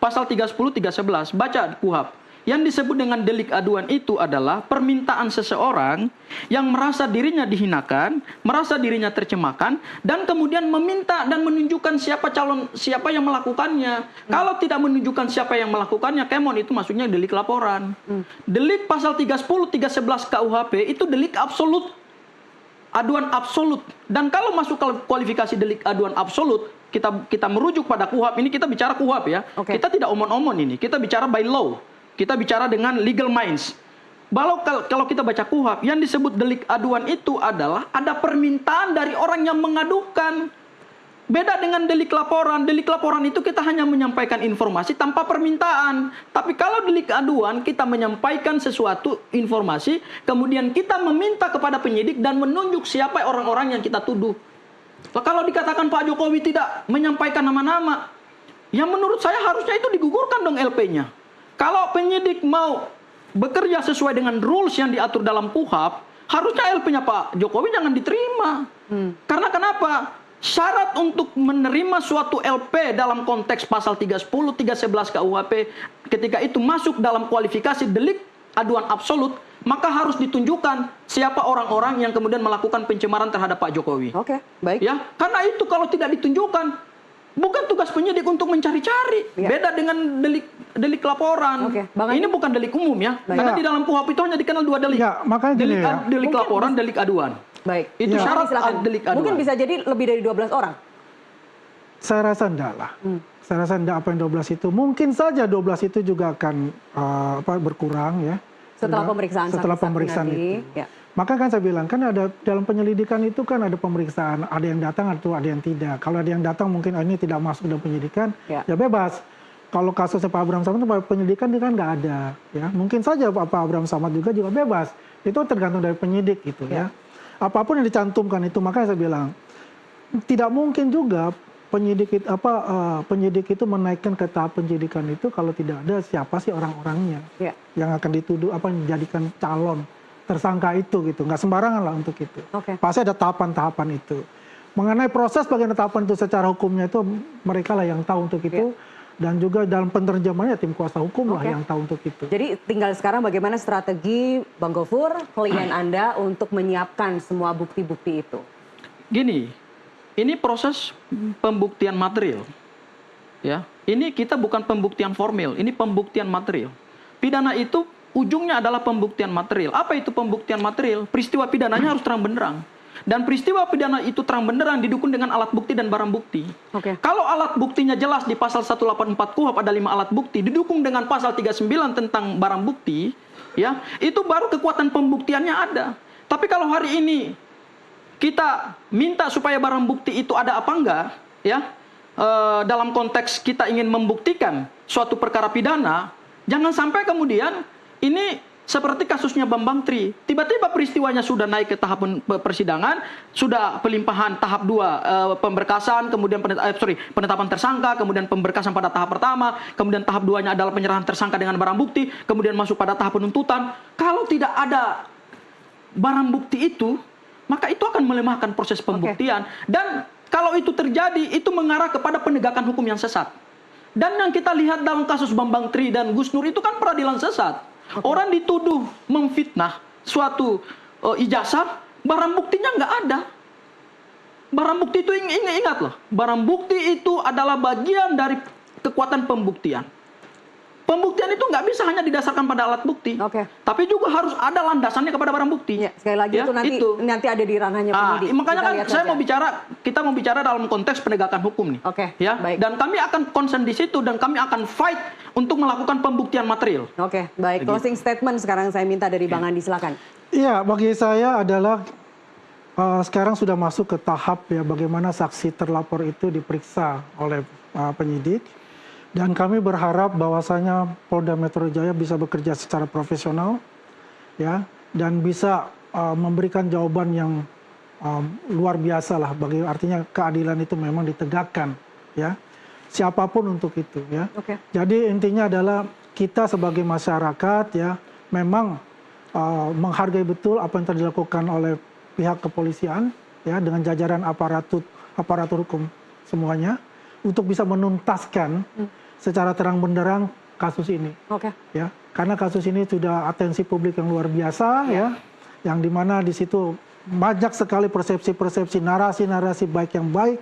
Pasal 310, 311, baca KUHP. Yang disebut dengan delik aduan itu adalah permintaan seseorang yang merasa dirinya dihinakan, merasa dirinya tercemahkan, dan kemudian meminta dan menunjukkan siapa yang melakukannya. Kalau tidak menunjukkan siapa yang melakukannya, kemon itu maksudnya delik laporan. Delik pasal 310, 311 KUHP itu delik absolut. Aduan absolut. Dan kalau masuk ke kualifikasi delik aduan absolut, kita merujuk pada KUHP. Ini kita bicara KUHP ya. Oke. Kita tidak omon-omon ini. Kita bicara by law. Kita bicara dengan legal minds. Kalau kita baca KUHP, yang disebut delik aduan itu adalah ada permintaan dari orang yang mengadukan. Beda dengan delik laporan. Delik laporan itu kita hanya menyampaikan informasi tanpa permintaan. Tapi kalau delik aduan, kita menyampaikan sesuatu informasi, kemudian kita meminta kepada penyidik dan menunjuk siapa orang-orang yang kita tuduh. Kalau dikatakan Pak Jokowi tidak menyampaikan nama-nama, yang menurut saya harusnya itu digugurkan dong LP-nya. Kalau penyidik mau bekerja sesuai dengan rules yang diatur dalam KUHP, harusnya LP-nya Pak Jokowi jangan diterima. Karena kenapa? Syarat untuk menerima suatu LP dalam konteks pasal 310, 311 KUHP, ketika itu masuk dalam kualifikasi delik aduan absolut, maka harus ditunjukkan siapa orang-orang yang kemudian melakukan pencemaran terhadap Pak Jokowi. Oke, baik. Ya, karena itu kalau tidak ditunjukkan, bukan tugas penyidik untuk mencari-cari. Ya. Beda dengan delik laporan. Oke, Bang Andi. Ini bukan delik umum ya. Baik. Karena Ya. di dalam KUHP itu hanya dikenal 2 delik. Ya, makanya gini delik, ya. delik Mungkin laporan, delik aduan. Baik. Itu Ya. syarat Silakan. delik aduan. Mungkin bisa jadi lebih dari 12 orang. Saya rasa enggak lah. Saya rasa enggak apa yang 12 itu. Mungkin saja 12 itu juga akan berkurang ya. Setelah Juga pemeriksaan setelah saksi-saksi pemeriksaan nanti. itu. Ya. Maka kan saya bilang, kan ada dalam penyelidikan itu kan ada pemeriksaan, ada yang datang atau ada yang tidak. Kalau ada yang datang mungkin ini tidak masuk dalam penyidikan, Ya. ya bebas. Kalau kasusnya Pak Abraham Samad itu penyelidikan dia kan nggak ada, ya mungkin saja Pak Abraham Samad juga bebas. Itu tergantung dari penyidik gitu ya. Apapun yang dicantumkan itu, makanya saya bilang tidak mungkin juga penyidik itu menaikkan ke tahap penyidikan itu kalau tidak ada siapa sih orang-orangnya Ya. yang akan dituduh dijadikan calon tersangka itu gitu, nggak sembarangan lah untuk itu. Oke. Pasti ada tahapan-tahapan itu. Mengenai proses bagian tahapan itu secara hukumnya itu mereka lah yang tahu untuk itu, dan juga dalam penerjemahannya tim kuasa hukum lah Oke. yang tahu untuk itu. Jadi tinggal sekarang bagaimana strategi Bang Gofur, klien Anda untuk menyiapkan semua bukti-bukti itu. Gini, ini proses pembuktian material. Ya, ini kita bukan pembuktian formil, ini pembuktian material. Pidana itu ujungnya adalah pembuktian material. Apa itu pembuktian material? Peristiwa pidananya harus terang benderang. Dan peristiwa pidana itu terang benderang didukung dengan alat bukti dan barang bukti. Oke. Kalau alat buktinya jelas di pasal 184 KUHP ada 5 alat bukti, didukung dengan pasal 39 tentang barang bukti, ya, itu baru kekuatan pembuktiannya ada. Tapi kalau hari ini kita minta supaya barang bukti itu ada apa enggak, ya, dalam konteks kita ingin membuktikan suatu perkara pidana, jangan sampai kemudian ini seperti kasusnya Bambang Tri. Tiba-tiba peristiwanya sudah naik ke tahap persidangan, sudah pelimpahan tahap 2 pemberkasan, kemudian penetapan tersangka, kemudian pemberkasan pada tahap pertama, kemudian tahap 2-nya adalah penyerahan tersangka dengan barang bukti, kemudian masuk pada tahap penuntutan. Kalau tidak ada barang bukti itu, maka itu akan melemahkan proses pembuktian. Dan kalau itu terjadi, itu mengarah kepada penegakan hukum yang sesat. Dan yang kita lihat dalam kasus Bambang Tri dan Gus Nur itu kan peradilan sesat. Orang dituduh memfitnah suatu ijazah, Barang buktinya nggak ada. Barang bukti itu ingat loh, barang bukti itu adalah bagian dari kekuatan pembuktian. Pembuktian itu nggak bisa hanya didasarkan pada alat bukti, tapi juga harus ada landasannya kepada barang bukti. Ya, sekali lagi Ya, itu nanti ada di ranahnya penyidik. Makanya Kita kan lihat saya saja. kita mau bicara dalam konteks penegakan hukum nih. Ya, baik. dan kami akan concern di situ dan kami akan fight untuk melakukan pembuktian material. Baik. Closing statement sekarang saya minta dari Bang Andi, silakan. Iya, bagi saya adalah sekarang sudah masuk ke tahap ya bagaimana saksi terlapor itu diperiksa oleh penyidik. Dan kami berharap bahwasanya Polda Metro Jaya bisa bekerja secara profesional, ya, dan bisa memberikan jawaban yang luar biasa lah. Artinya keadilan itu memang ditegakkan, ya, siapapun untuk itu, ya. Jadi intinya adalah kita sebagai masyarakat, ya, memang menghargai betul apa yang telah dilakukan oleh pihak kepolisian, ya, dengan jajaran aparatur hukum semuanya, untuk bisa menuntaskan secara terang benderang kasus ini, ya, karena kasus ini sudah atensi publik yang luar biasa, ya, yang dimana di situ banyak sekali persepsi-persepsi, narasi-narasi baik yang baik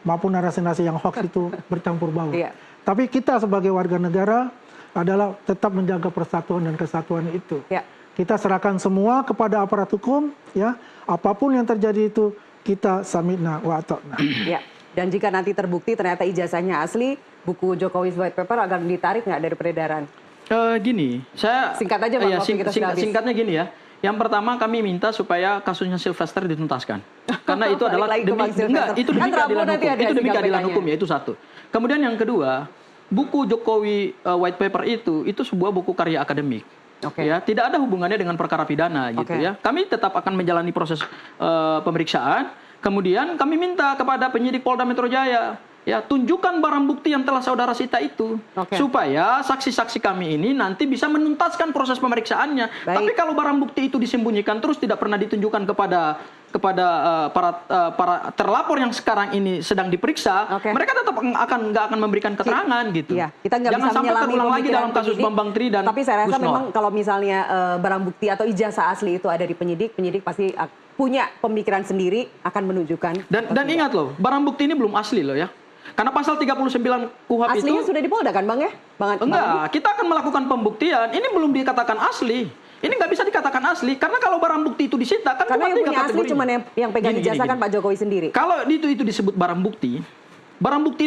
maupun narasi-narasi yang hoax itu bercampur baur. Tapi kita sebagai warga negara adalah tetap menjaga persatuan dan kesatuan itu. Kita serahkan semua kepada aparat hukum, ya, apapun yang terjadi itu kita samina wa ata'na. Dan jika nanti terbukti ternyata ijazahnya asli, buku Jokowi's White Paper akan ditarik nggak dari peredaran? Gini, saya singkat aja Bang, waktu kita sudah habis. singkatnya gini ya. Yang pertama kami minta supaya kasusnya Sylvester dituntaskan. Karena itu adalah demi keadilan hukum. Itu demi keadilan hukum ya, itu satu. Kemudian yang kedua, buku Jokowi White Paper itu sebuah buku karya akademik. Ya, tidak ada hubungannya dengan perkara pidana gitu ya. Kami tetap akan menjalani proses pemeriksaan. Kemudian kami minta kepada penyidik Polda Metro Jaya, ya, tunjukkan barang bukti yang telah saudara sita itu, supaya saksi-saksi kami ini nanti bisa menuntaskan proses pemeriksaannya. Tapi kalau barang bukti itu disembunyikan terus tidak pernah ditunjukkan kepada para terlapor yang sekarang ini sedang diperiksa, mereka tetap nggak akan memberikan keterangan gitu. Kita nggak Jangan bisa sampai terulang lagi dalam kasus Bambang Tri dan Tapi saya rasa Gus Nur. memang kalau misalnya barang bukti atau ijazah asli itu ada di penyidik pasti punya pemikiran sendiri akan menunjukkan. Dan ingat loh, barang bukti ini belum asli loh ya. Karena pasal 39 KUHP itu... Aslinya sudah di Polda kan Bang ya? Enggak, kita akan melakukan pembuktian. Ini belum dikatakan asli. Ini nggak bisa dikatakan asli. Karena kalau barang bukti itu disita, kan karena yang punya asli cuma yang pegang Gini, ijazah kan Pak Jokowi sendiri. Kalau itu disebut barang bukti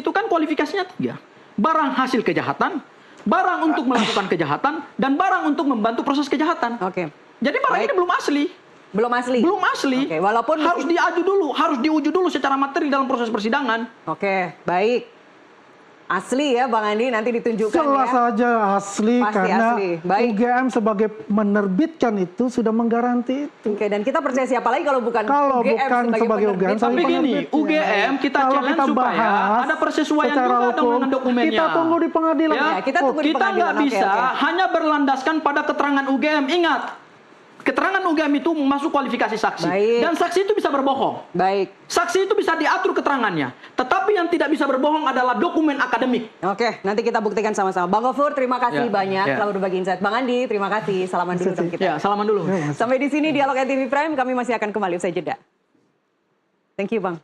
itu kan kualifikasinya 3. Barang hasil kejahatan, barang untuk melakukan kejahatan, dan barang untuk membantu proses kejahatan. Jadi barang ini belum asli. Belum asli? Belum asli. Walaupun harus diuji dulu secara materi dalam proses persidangan. Baik. Asli ya Bang Andi, nanti ditunjukkan jelas saja asli. Pasti karena asli. Baik. UGM sebagai menerbitkan itu sudah menggaranti itu. Dan kita percaya siapa lagi kalau bukan UGM sebagai UGM. Tapi gini, UGM kita challenge supaya ada persesuaian juga dengan dokumennya. Kita tunggu di pengadilan. Ya, kita nggak bisa hanya berlandaskan pada keterangan UGM. Ingat, keterangan UGM itu masuk kualifikasi saksi. Dan saksi itu bisa berbohong. Saksi itu bisa diatur keterangannya. Tetapi yang tidak bisa berbohong adalah dokumen akademik. Nanti kita buktikan sama-sama. Bang Gofur, terima kasih banyak telah berbagi insight. Bang Andi, terima kasih. Salaman dulu dong kita. Salaman dulu. Sampai di sini Dialog NTV Prime, kami masih akan kembali usai jeda. Thank you Bang.